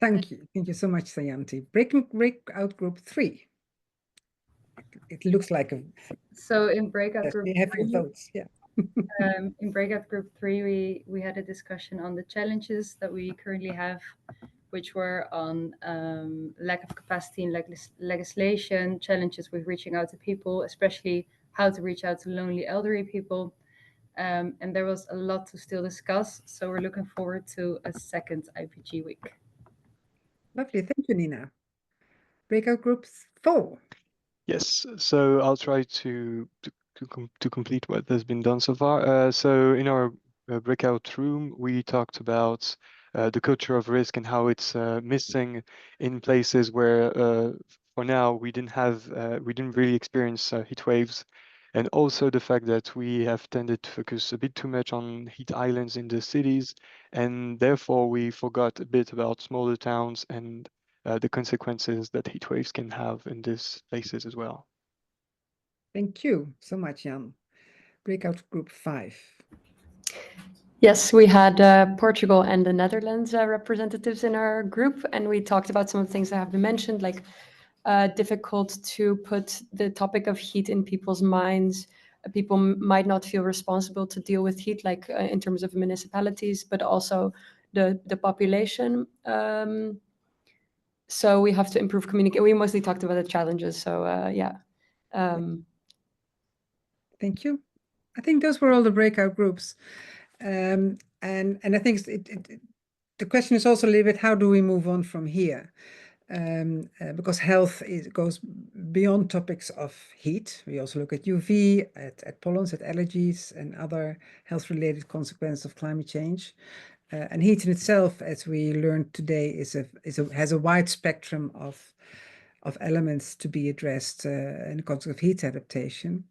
Thank you. Thank you so much, Sayanti. Breakout group 3. It looks like a... So in breakout Yes, group we have your 3, votes, yeah. in breakout group 3, we had a discussion on the challenges that we currently have which were on lack of capacity in legislation, challenges with reaching out to people, especially how to reach out to lonely elderly people. And there was a lot to still discuss. So we're looking forward to a second IPG week. Lovely. Thank you, Nina. Breakout groups 4. Yes, so I'll try to complete what has been done so far. So in our breakout room, we talked about the culture of risk and how it's missing in places where, for now, we didn't really experience heat waves, and also the fact that we have tended to focus a bit too much on heat islands in the cities, and therefore we forgot a bit about smaller towns and the consequences that heat waves can have in these places as well. Thank you so much, Jan. Breakout group 5. Yes, we had Portugal and the Netherlands representatives in our group, and we talked about some of the things that have been mentioned, like difficult to put the topic of heat in people's minds. People might not feel responsible to deal with heat, like in terms of municipalities, but also the population. So we have to improve communication. We mostly talked about the challenges. So yeah. Thank you. I think those were all the breakout groups. And I think the question is also a little bit, how do we move on from here? Because health goes beyond topics of heat. We also look at UV, at pollens, at allergies, and other health-related consequences of climate change. And heat in itself, as we learned today, has a wide spectrum of elements to be addressed in the context of heat adaptation.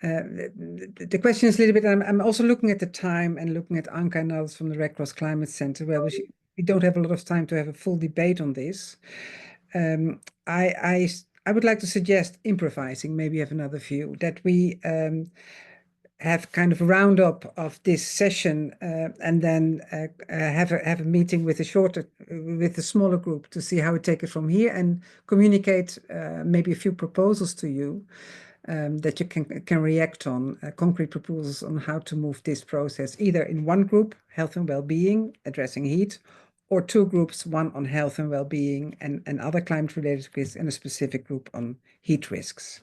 The question is a little bit, I'm also looking at the time and looking at Anka and others from the Red Cross Climate Center, where we don't have a lot of time to have a full debate on this. I would like to suggest improvising, maybe have another view, that we have kind of a roundup of this session and then have a meeting with a smaller group to see how we take it from here and communicate maybe a few proposals to you that you can react on, concrete proposals on how to move this process, either in one group, health and well-being, addressing heat, or two groups, one on health and well-being and other climate-related risks, and a specific group on heat risks.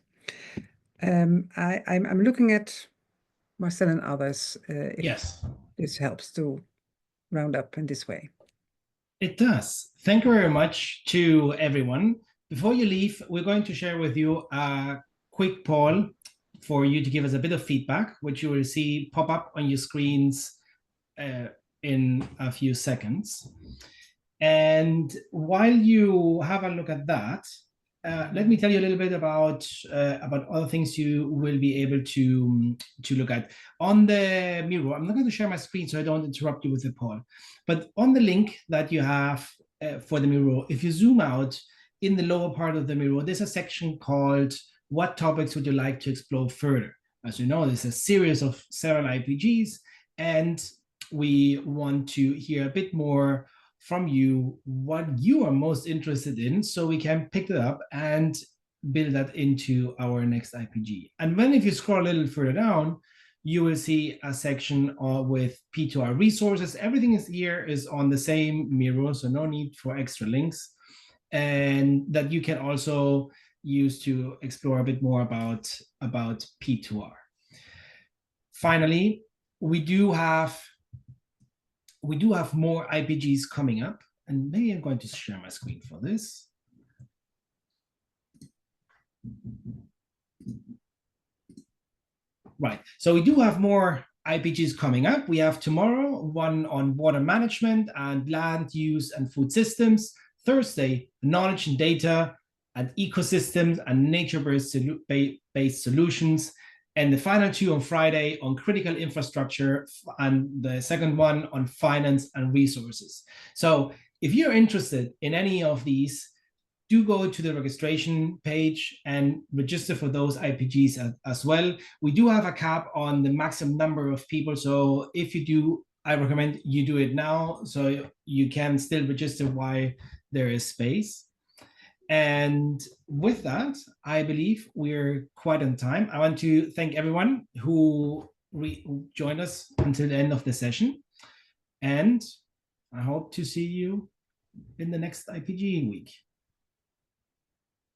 I'm looking at Marcel and others, if this helps to round up in this way. It does. Thank you very much to everyone. Before you leave, we're going to share with you a quick poll for you to give us a bit of feedback, which you will see pop up on your screens in a few seconds. And while you have a look at that, let me tell you a little bit about other things you will be able to look at. On the Miro, I'm not going to share my screen so I don't interrupt you with the poll, but on the link that you have for the Miro, if you zoom out in the lower part of the Miro, there's a section called "What topics would you like to explore further?" As you know, there's a series of several IPGs, and we want to hear a bit more from you what you are most interested in, so we can pick it up and build that into our next IPG. And then if you scroll a little further down, you will see a section with P2R resources. Everything here is on the same Miro, so no need for extra links, and that you can also use to explore a bit more about P2R. Finally, we do have more IPGs coming up, and maybe I'm going to share my screen for this. Right, so we do have more IPGs coming up. We have tomorrow one on water management and land use and food systems. Thursday, knowledge and data and ecosystems and nature-based solutions. And the final two on Friday on critical infrastructure, and the second one on finance and resources. So if you're interested in any of these, do go to the registration page and register for those IPGs as well. We do have a cap on the maximum number of people. So if you do, I recommend you do it now so you can still register while there is space. And with that, I believe we're quite on time. I want to thank everyone who joined us until the end of the session. And I hope to see you in the next IPG week.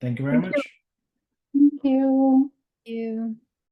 Thank you very much. Thank you. Thank you.